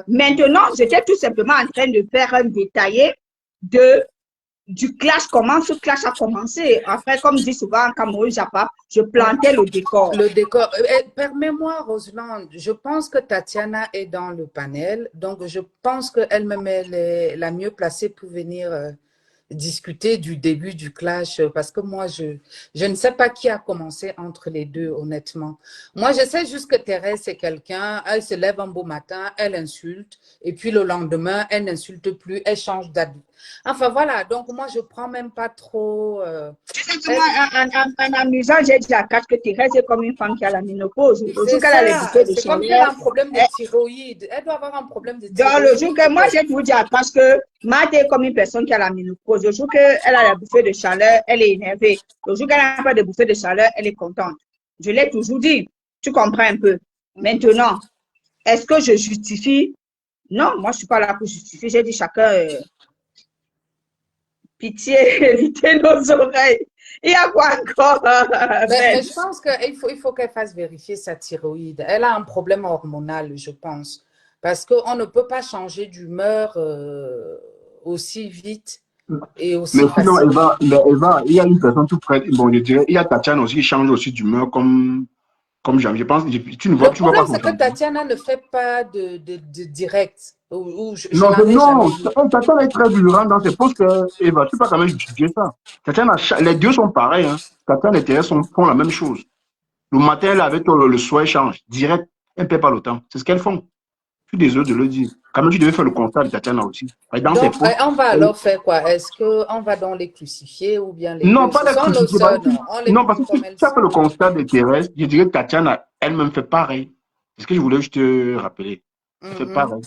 Maintenant, j'étais tout simplement en train de faire un détaillé du clash, comment ce clash a commencé. Après, comme dit souvent en Cameroun, je plantais le décor. Le décor. Permets-moi, Roselaure, je pense que Tatiana est dans le panel, donc je pense qu'elle-même est la mieux placée pour venir discuter du début du clash, parce que moi, je ne sais pas qui a commencé entre les deux, honnêtement. Moi, je sais juste que Thérèse, c'est quelqu'un, elle se lève un beau matin, elle insulte, et puis le lendemain, elle n'insulte plus, elle change d'avis. Enfin, voilà, donc moi, je ne prends même pas trop... En amusant, j'ai dit à Kat que Thérèse est comme une femme qui a la ménopause. Le jour qu'elle a les bouffées de c'est comme qu'elle a un problème de thyroïde. Elle doit avoir un problème de thyroïde. Dans le jour que moi, j'ai tout dit à parce que Marthe est comme une personne qui a la ménopause. Le jour qu'elle a la bouffée de chaleur, elle est énervée. Le jour qu'elle n'a pas de bouffée de chaleur, elle est contente. Je l'ai toujours dit. Tu comprends un peu. Maintenant, est-ce que je justifie? Non, moi, je ne suis pas là pour justifier. J'ai dit chacun... Pitié, évitez nos oreilles. Il y a quoi encore? Mais je pense qu'il faut qu'elle fasse vérifier sa thyroïde. Elle a un problème hormonal, je pense. Parce qu'on ne peut pas changer d'humeur aussi vite et aussi sinon, facilement. il y a une personne tout près. Bon, je dirais, il y a Tatiana aussi qui change aussi d'humeur comme Jean. Je pense, tu ne vois pas. Le problème, c'est que Tatiana ne fait pas de direct. Non, Tatiana est très vulnérable dans ses postes. Eva, tu ne peux pas quand même justifier ça. Tatiana, les deux sont pareils. Hein. Tatiana et Thérèse font la même chose. Le matin, elle avec toi, le soir, elle change. Direct, elle ne perd pas le temps. C'est ce qu'elles font. Je suis désolé de le dire. Quand même, tu devais faire le constat de Tatiana aussi. Dans donc, ses postes, on va alors faire quoi? Est-ce qu'on va donc les crucifier ou bien les non, deux? pas les crucifier. Non, parce que si tu as fait le constat de Thérèse, je dirais que Tatiana elle-même fait pareil. C'est ce que je voulais juste te rappeler. Elle fait pareil.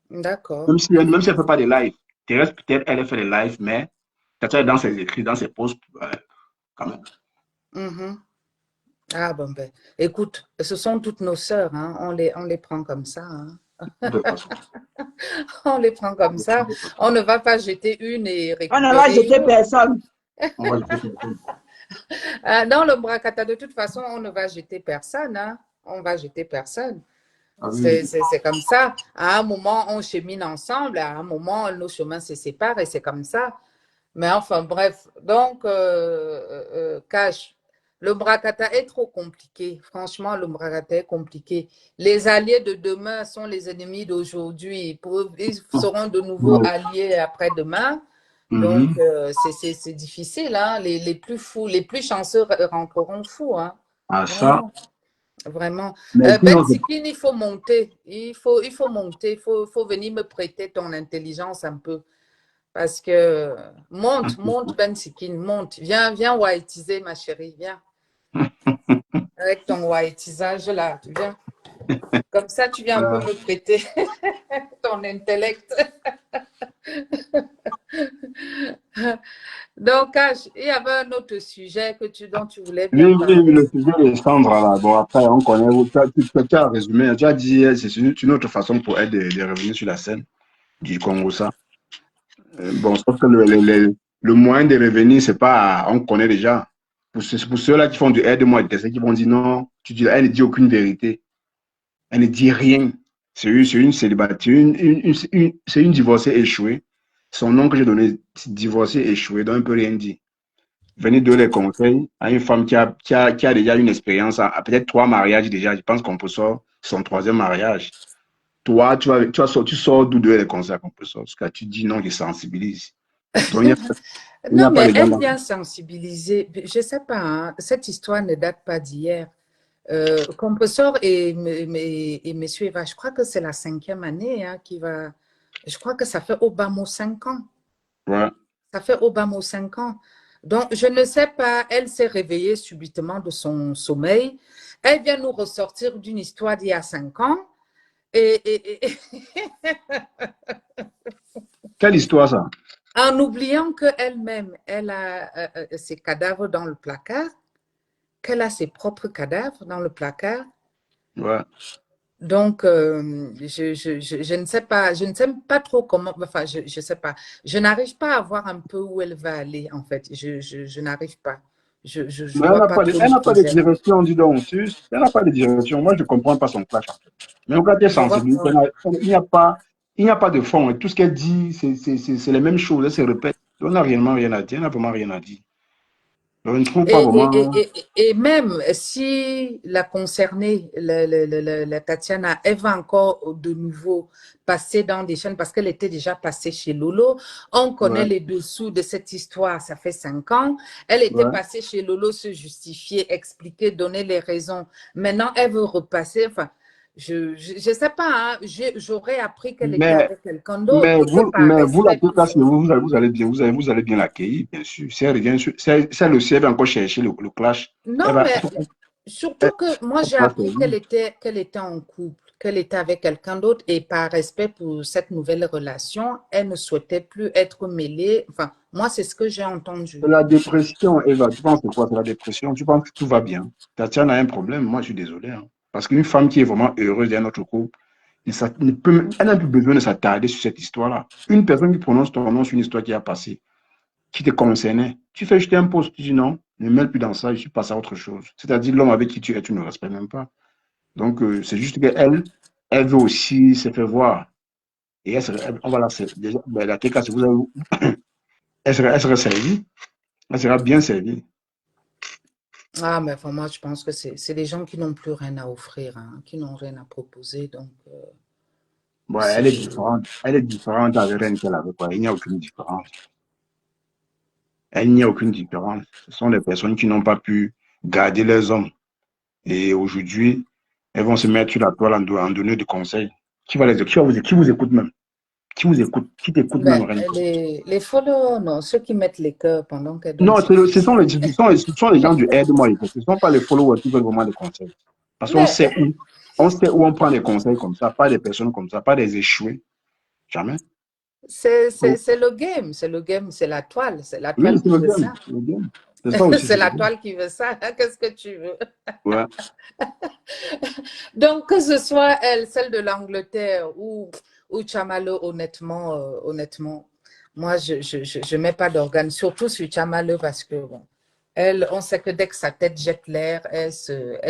D'accord. Même si elle ne fait pas des lives. Thérèse, peut-être, elle fait des lives, mais Tatiana, dans ses écrits, dans ses posts, quand même. Ah bon, ben, écoute, ce sont toutes nos sœurs, hein. On les prend comme ça. Hein. On les prend comme ça. On ne va pas jeter une et récupérer. On ne va jeter personne. Dans le Bracata, de toute façon, on ne va jeter personne. Hein. On va jeter personne. C'est comme ça. À un moment, on chemine ensemble. À un moment, nos chemins se séparent et c'est comme ça. Mais enfin, bref. Donc, Cash, le Brakata est trop compliqué. Franchement, le Brakata est compliqué. Les alliés de demain sont les ennemis d'aujourd'hui. Ils seront de nouveau alliés après-demain. Donc, c'est difficile. Hein? Les plus fous, les plus chanceux rentreront fous. Hein? Ah, Vraiment. ça. Vraiment. Mais Ben Sikine, il faut monter. Il faut monter. Il faut venir me prêter ton intelligence un peu. Parce que monte Ben Sikine, monte. Viens whiteiser, ma chérie, viens. Avec ton whiteisage là, tu viens. Comme ça, tu viens un peu me prêter ton intellect. Donc, il y avait un autre sujet dont tu voulais bien parler. Oui, le sujet des cendres, là. Bon, après, on connaît, tu as résumé, tu as dit, c'est une autre façon pour elle de revenir sur la scène du Congo, ça. Bon, sauf que le moyen de revenir, c'est pas, on connaît déjà. Pour ceux-là qui font du aide-moi, c'est qui vont dire non, tu dis, elle ne dit aucune vérité. Elle ne dit rien. C'est une célibataire, c'est une divorcée échouée. Son nom que j'ai donné, c'est divorcée échouée, donc elle ne peut rien dire. Venez donner les conseils à une femme qui a déjà une expérience, à peut-être 3 mariages déjà. Je pense qu'on peut sortir son 3e mariage. Toi, tu sors d'où de les conseils qu'on peut sortir. Parce que tu dis non, je sensibilise. Donc, il n'y Non, a pas mais de elle gens. vient sensibiliser. Je ne sais pas, hein, cette histoire ne date pas d'hier. Compressor et Monsieur Eva, je crois que c'est la 5e année hein, qui va. Je crois que ça fait au bas mot 5 ans. Ouais. Ça fait au bas mot 5 ans. Donc, je ne sais pas, elle s'est réveillée subitement de son sommeil. Elle vient nous ressortir d'une histoire d'il y a 5 ans. Et Quelle histoire, ça? en oubliant qu'elle-même, elle a ses cadavres dans le placard, qu'elle a ses propres cadavres dans le placard. Ouais. Donc, je ne sais pas, je ne sais pas trop comment, enfin, je sais pas. Je n'arrive pas à voir un peu où elle va aller, en fait. Je n'arrive pas. Je Mais vois pas trop elle le n'a pas de projet. direction, dis donc. Elle n'a pas de direction. Moi, je ne comprends pas son clash. Mais quand elle est Je vois sensible, pas. il n'y a pas de fond. Et tout ce qu'elle dit, c'est les mêmes choses. Elle se répète. On n'a réellement rien à dire. Elle n'a vraiment rien à dire. Donc, je ne trouve pas vraiment. Et même si la concernée, la Tatiana, elle va encore de nouveau passer dans des chaînes parce qu'elle était déjà passée chez Lolo. On connaît Ouais, les dessous de cette histoire, ça fait 5 ans. Elle était ouais. passée chez Lolo, se justifier, expliquer, donner les raisons. Maintenant, elle veut repasser. Enfin, je sais pas, hein, j'aurais appris qu'elle était Mais, avec quelqu'un d'autre et que par mais vous, la respect pour TK, son... vous allez bien, vous allez bien l'accueillir, bien sûr. Si elle revient, si elle aussi, elle va encore chercher le clash. Elle Non, va, mais elle surtout que moi, j'ai va appris servir. qu'elle était en couple, qu'elle était avec quelqu'un d'autre et par respect pour cette nouvelle relation, elle ne souhaitait plus être mêlée. Enfin, moi, c'est ce que j'ai entendu. C'est la dépression, Eva. Tu penses que quoi? C'est la dépression. Tu penses que tout va bien. Tatiana a un problème. Moi, je suis désolé, hein. Parce qu'une femme qui est vraiment heureuse dans notre couple, elle n'a plus besoin de s'attarder sur cette histoire-là. Une personne qui prononce ton nom sur une histoire qui a passé, qui te concernait, tu fais jeter un post, tu dis non, ne mêle plus dans ça, je suis passé à autre chose. C'est-à-dire l'homme avec qui tu es, tu ne respectes même pas. Donc, c'est juste qu'elle, elle veut aussi se faire voir. Et on va déjà, la TK, elle serait servie. Elle sera bien servie. Ah, mais enfin, moi, je pense que c'est des gens qui n'ont plus rien à offrir, hein, qui n'ont rien à proposer. Donc, Bon, elle est différente. Elle est différente avec Rennes qu'elle avait, quoi. Il n'y a aucune différence. Il n'y a aucune différence. Ce sont des personnes qui n'ont pas pu garder leurs hommes. Et aujourd'hui, elles vont se mettre sur la toile en donner des conseils. Qui vous écoute même? Qui vous écoute? Qui t'écoute même, ben, Rennes? les followers, non, ceux qui mettent les cœurs pendant qu'elles donnent Non, ces conseils. ce sont les gens du aide-moi. Ce ne sont pas les followers qui veulent vraiment des conseils. Parce qu'on Mais sait on sait où on prend des conseils comme ça, pas des personnes comme ça, pas des échoués. Jamais. c'est le game, c'est la toile Oui, qui c'est le veut game. ça. C'est le game. C'est ça aussi, C'est c'est le la game. toile qui veut ça. Qu'est-ce que tu veux? Ouais. Donc, que ce soit elle, celle de l'Angleterre ou Chamalo, honnêtement, moi, je mets pas d'organe, surtout sur Chamalo parce que, bon, elle, on sait que dès que sa tête jette l'air, elle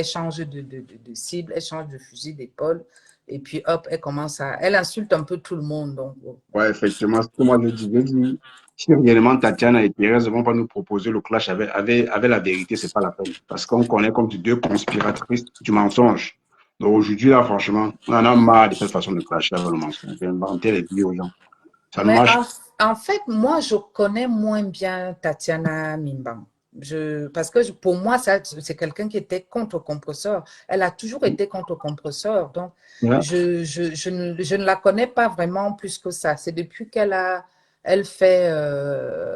change de cible, elle change de fusil d'épaule. Et puis, hop, elle insulte un peu tout le monde. Donc, bon. Ouais, effectivement, ce que moi je dis, Si réellement Tatiana et Thérèse ne vont pas nous proposer le clash avec la vérité, ce n'est pas la peine. Parce qu'on connaît comme deux conspiratrices du mensonge. Donc aujourd'hui, là, franchement, on en a marre de cette façon de clasher avec le mensonge, d'inventer les vies aux gens. Ça ne Mais marche. en fait, moi, je connais moins bien Tatiana Mimbang. Parce que pour moi, c'est quelqu'un qui était contre-compresseur. Elle a toujours été contre-compresseur. Donc, Ouais. je ne la connais pas vraiment plus que ça. C'est depuis elle fait,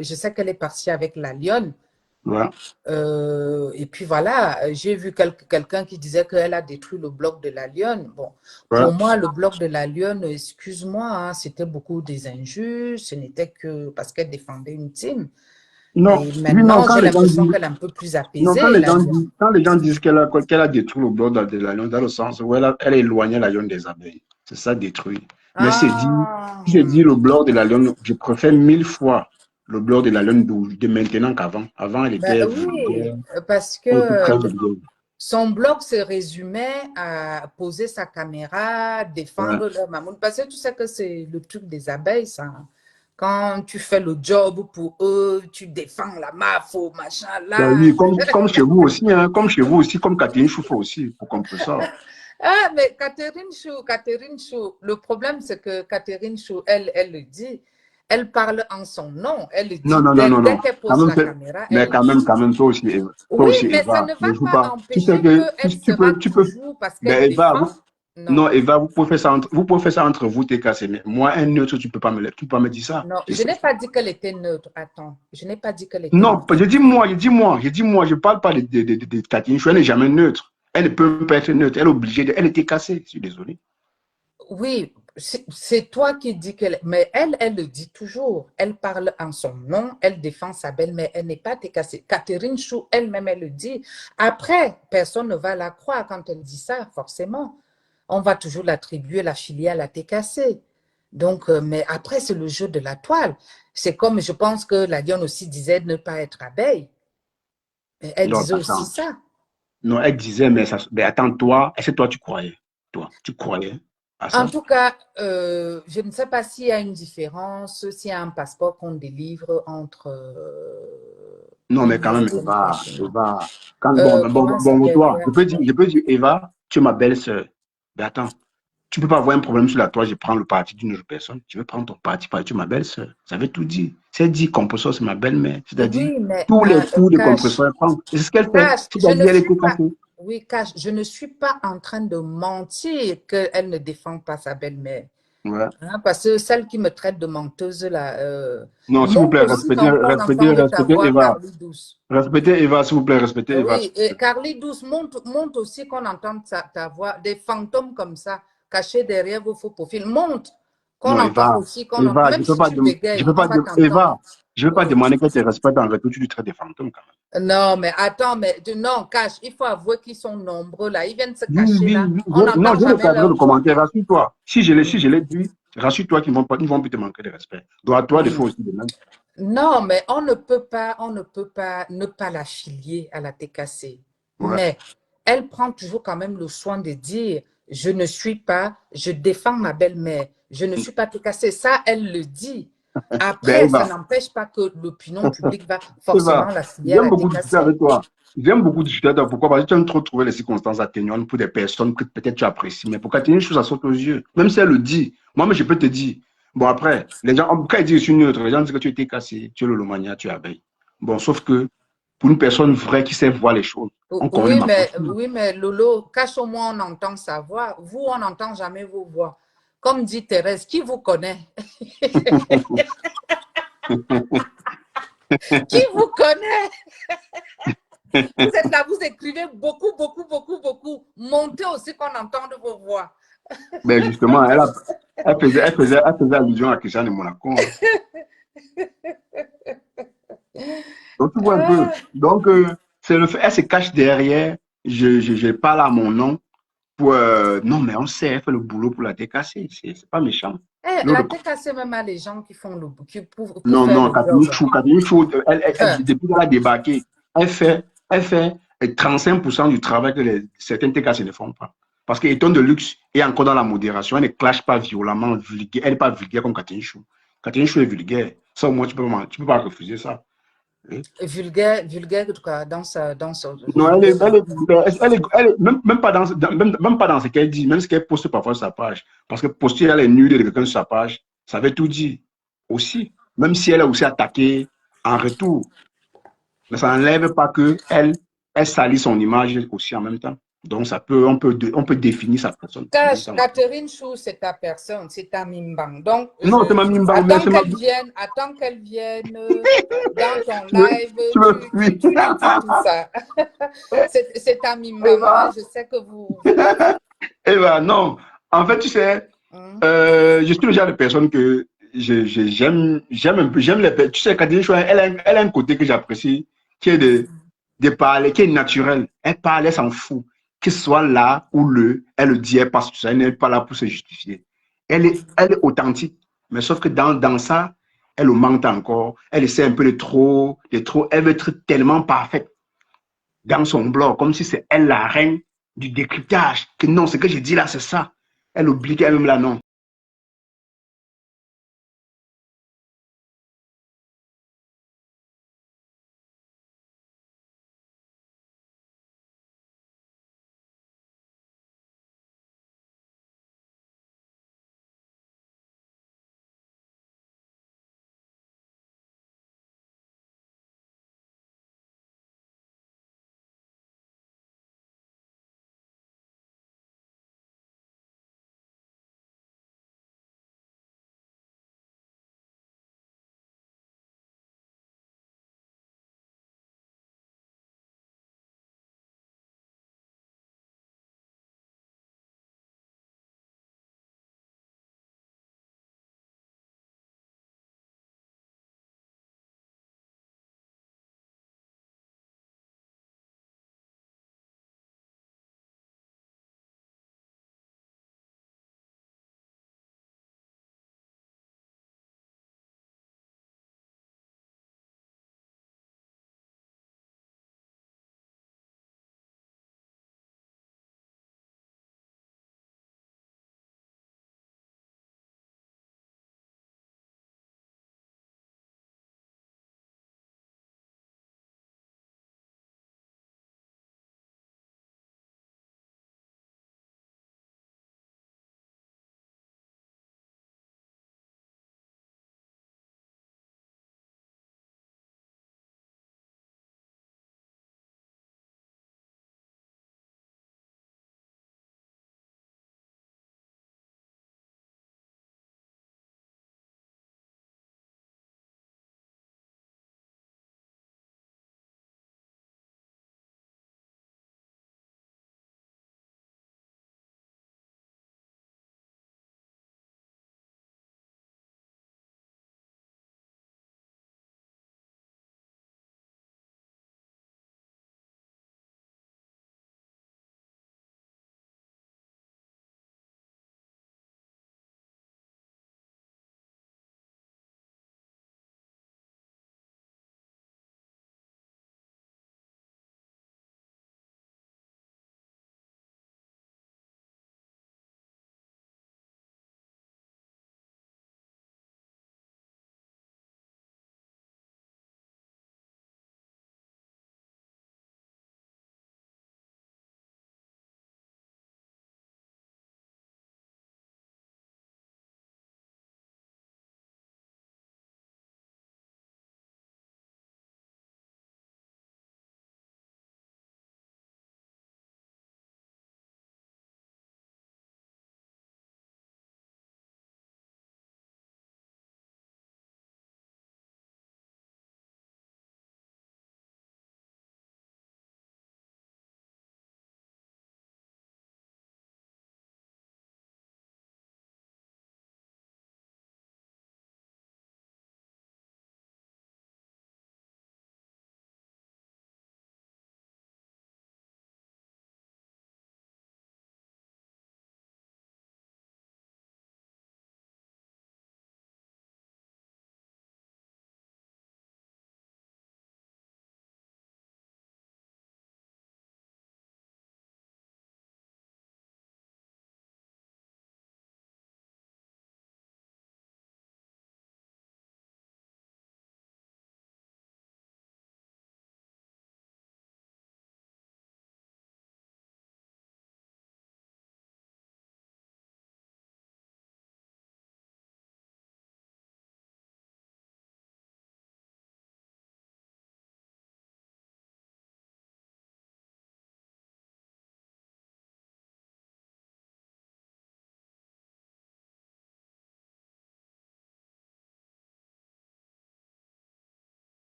je sais qu'elle est partie avec la Lionne. Ouais. Et puis voilà, j'ai vu quelqu'un qui disait qu'elle a détruit le bloc de la Lionne. Bon, Ouais. pour moi, le bloc de la Lionne, excuse-moi, hein, c'était beaucoup des injustes. Ce n'était que parce qu'elle défendait une team. Non, Et maintenant, j'ai l'impression qu'elle est un peu plus apaisée. Non, quand les gens disent qu'elle a détruit le bloc de la Lionne, dans le sens où elle a éloigné la Lionne des abeilles. C'est ça, détruit. Mais c'est dit le bloc de la Lionne, je préfère 1000 fois le bloc de la Lionne de maintenant qu'avant. Avant, elle était vulgaire. Oui, parce que son blog se résumait à poser sa caméra, défendre leur mamoun. Parce que tu sais que c'est le truc des abeilles, ça. Quand tu fais le job pour eux, tu défends la mafo, machin, là. Ben oui, comme chez vous aussi, hein, comme Catherine Chouffa aussi, pour comprendre ça. Ah, mais Catherine Chou, le problème, c'est que Catherine Chou, elle le dit, elle parle en son nom, elle le dit dès qu'elle pose la caméra. Mais quand même, toi aussi, Eva. Oui, mais ça ne va pas empêcher qu'elle sera toujours parce qu'elle défend. Non, Eva, vous pouvez faire ça entre vous, t'es cassé. Mais moi, un neutre, tu peux pas me dire ça. Non, je n'ai pas dit qu'elle était neutre. Attends, je n'ai pas dit qu'elle était neutre. Non, je dis moi, je parle pas de Catherine Chou, elle n'est jamais neutre. Elle ne peut pas être neutre, elle est obligée, elle était cassée, je suis désolé. Oui, c'est toi qui dis qu'elle... Mais elle le dit toujours. Elle parle en son nom, elle défend sa belle-mère, elle n'est pas cassée. Catherine Chou, elle-même, elle le dit. Après, personne ne va la croire quand elle dit ça, forcément. On va toujours l'attribuer, la filiale à TKC. Donc, mais après, c'est le jeu de la toile. C'est comme, je pense que la Lionne aussi disait ne pas être abeille. Elle disait aussi ça. Non, elle disait, mais attends, toi, est-ce que toi, tu croyais? Toi, tu croyais à ça? En tout cas, je ne sais pas s'il y a une différence, s'il y a un passeport qu'on délivre entre... non, mais quand même, Eva. Bon, toi, je peux dire, Eva, tu es ma belle-sœur. Mais attends, tu ne peux pas avoir un problème sur la toile, je prends le parti d'une autre personne. Tu veux prendre ton parti parce que tu es ma belle-sœur. Ça veut tout dire. C'est dit, compresseur, c'est ma belle-mère. C'est-à-dire, tous les coups de compresseur, c'est ce qu'elle fait. C'est-à-dire, elle est cassée. Oui, Cash, je ne suis pas en train de mentir qu'elle ne défend pas sa belle-mère. Ouais. Hein, parce que celle qui me traite de menteuse, là... non, s'il vous plaît, respectez Eva. Respectez Eva, s'il vous plaît, respectez Eva. Oui, et Carly Douce monte aussi qu'on entende ta voix, des fantômes comme ça, cachés derrière vos faux profils. Monte qu'on entend aussi, qu'on entend. Même si tu bégayes, je ne veux pas demander qu'elle te respecte en retour, tu lui traites des fantômes quand même. Non, mais attends, non, Cash, il faut avouer qu'ils sont nombreux là. Ils viennent se cacher là. Non, je vais cadrer le commentaire, rassure-toi. Si je l'ai dit, rassure-toi qu'ils ne vont plus te manquer de respect. Donc à toi, il faut aussi de même. Non, mais on ne peut pas ne pas l'affilier à la TKC. Ouais. Mais elle prend toujours quand même le soin de dire je défends ma belle-mère, je ne suis pas TKC. Ça, elle le dit. Après, ça n'empêche pas que l'opinion publique va forcément l'affilier à la TKC. J'aime beaucoup discuter avec toi. J'aime beaucoup discuter avec toi. Pourquoi? Parce que tu aimes trop trouver les circonstances atténuantes pour des personnes que peut-être tu apprécies. Mais pour Catherine Chou, ça saute aux yeux. Même si elle le dit. Moi, je peux te dire. Bon, après, les gens, quand ils disent je suis neutre, les gens disent que tu étais cassé, tu es le Lomania, tu es abeille. Bon, sauf que pour une personne vraie qui sait voir les choses, on connaît oui, mais Lolo, cache au moins on entend sa voix. Vous, on n'entend jamais vos voix. Comme dit Thérèse, qui vous connaît? Qui vous connaît? Vous êtes là, vous écrivez beaucoup. Montez aussi qu'on entende vos voix. Mais justement, elle faisait allusion à Christiane de Monaco. Donc, tu vois un peu. Donc, c'est le fait, elle se cache derrière, je parle à mon nom. Non, mais on sait, elle fait le boulot pour la TKC. C'est pas méchant. La TKC, même à les gens qui font le boulot. Non, Catherine Chou, depuis qu'elle a débarqué, elle fait 35% du travail que certaines TKC ne font pas. Parce qu'elle est de luxe et encore dans la modération, elle ne clash pas violemment, vulgaire. Elle n'est pas vulgaire comme Catherine Chou. Catherine Chou est vulgaire. Ça, au moins, tu peux pas refuser ça. Oui. Vulgaire, en tout cas, dans sa... Non, même pas même pas dans ce qu'elle dit, même ce qu'elle poste parfois sur sa page. Parce que poster elle est nulle de quelqu'un sur sa page, ça veut tout dire aussi. Même si elle est aussi attaquée en retour. Mais ça n'enlève pas qu'elle salit son image aussi en même temps. Donc, on peut définir sa personne. Catherine Chou, c'est ta personne, c'est ta Mimbang. Donc, non, c'est ma Mimbang. Attends qu'elle vienne dans ton live, tu lui dis tout ça. C'est ta Mimbang. Je sais que vous... Eva, non. En fait, tu sais, je suis le genre de personne que j'aime un peu. Tu sais, Catherine Chou, elle a un côté que j'apprécie, qui est de parler, qui est naturel. Elle parle, elle s'en fout. Que ce soit là ou elle le dit, elle passe tout ça, elle n'est pas là pour se justifier. Elle est authentique. Mais sauf que dans ça, elle augmente encore. Elle essaie un peu de trop. Elle veut être tellement parfaite dans son blog, comme si c'est elle la reine du décryptage. Que non, ce que j'ai dit là, c'est ça. Elle oublie qu'elle-même là, non.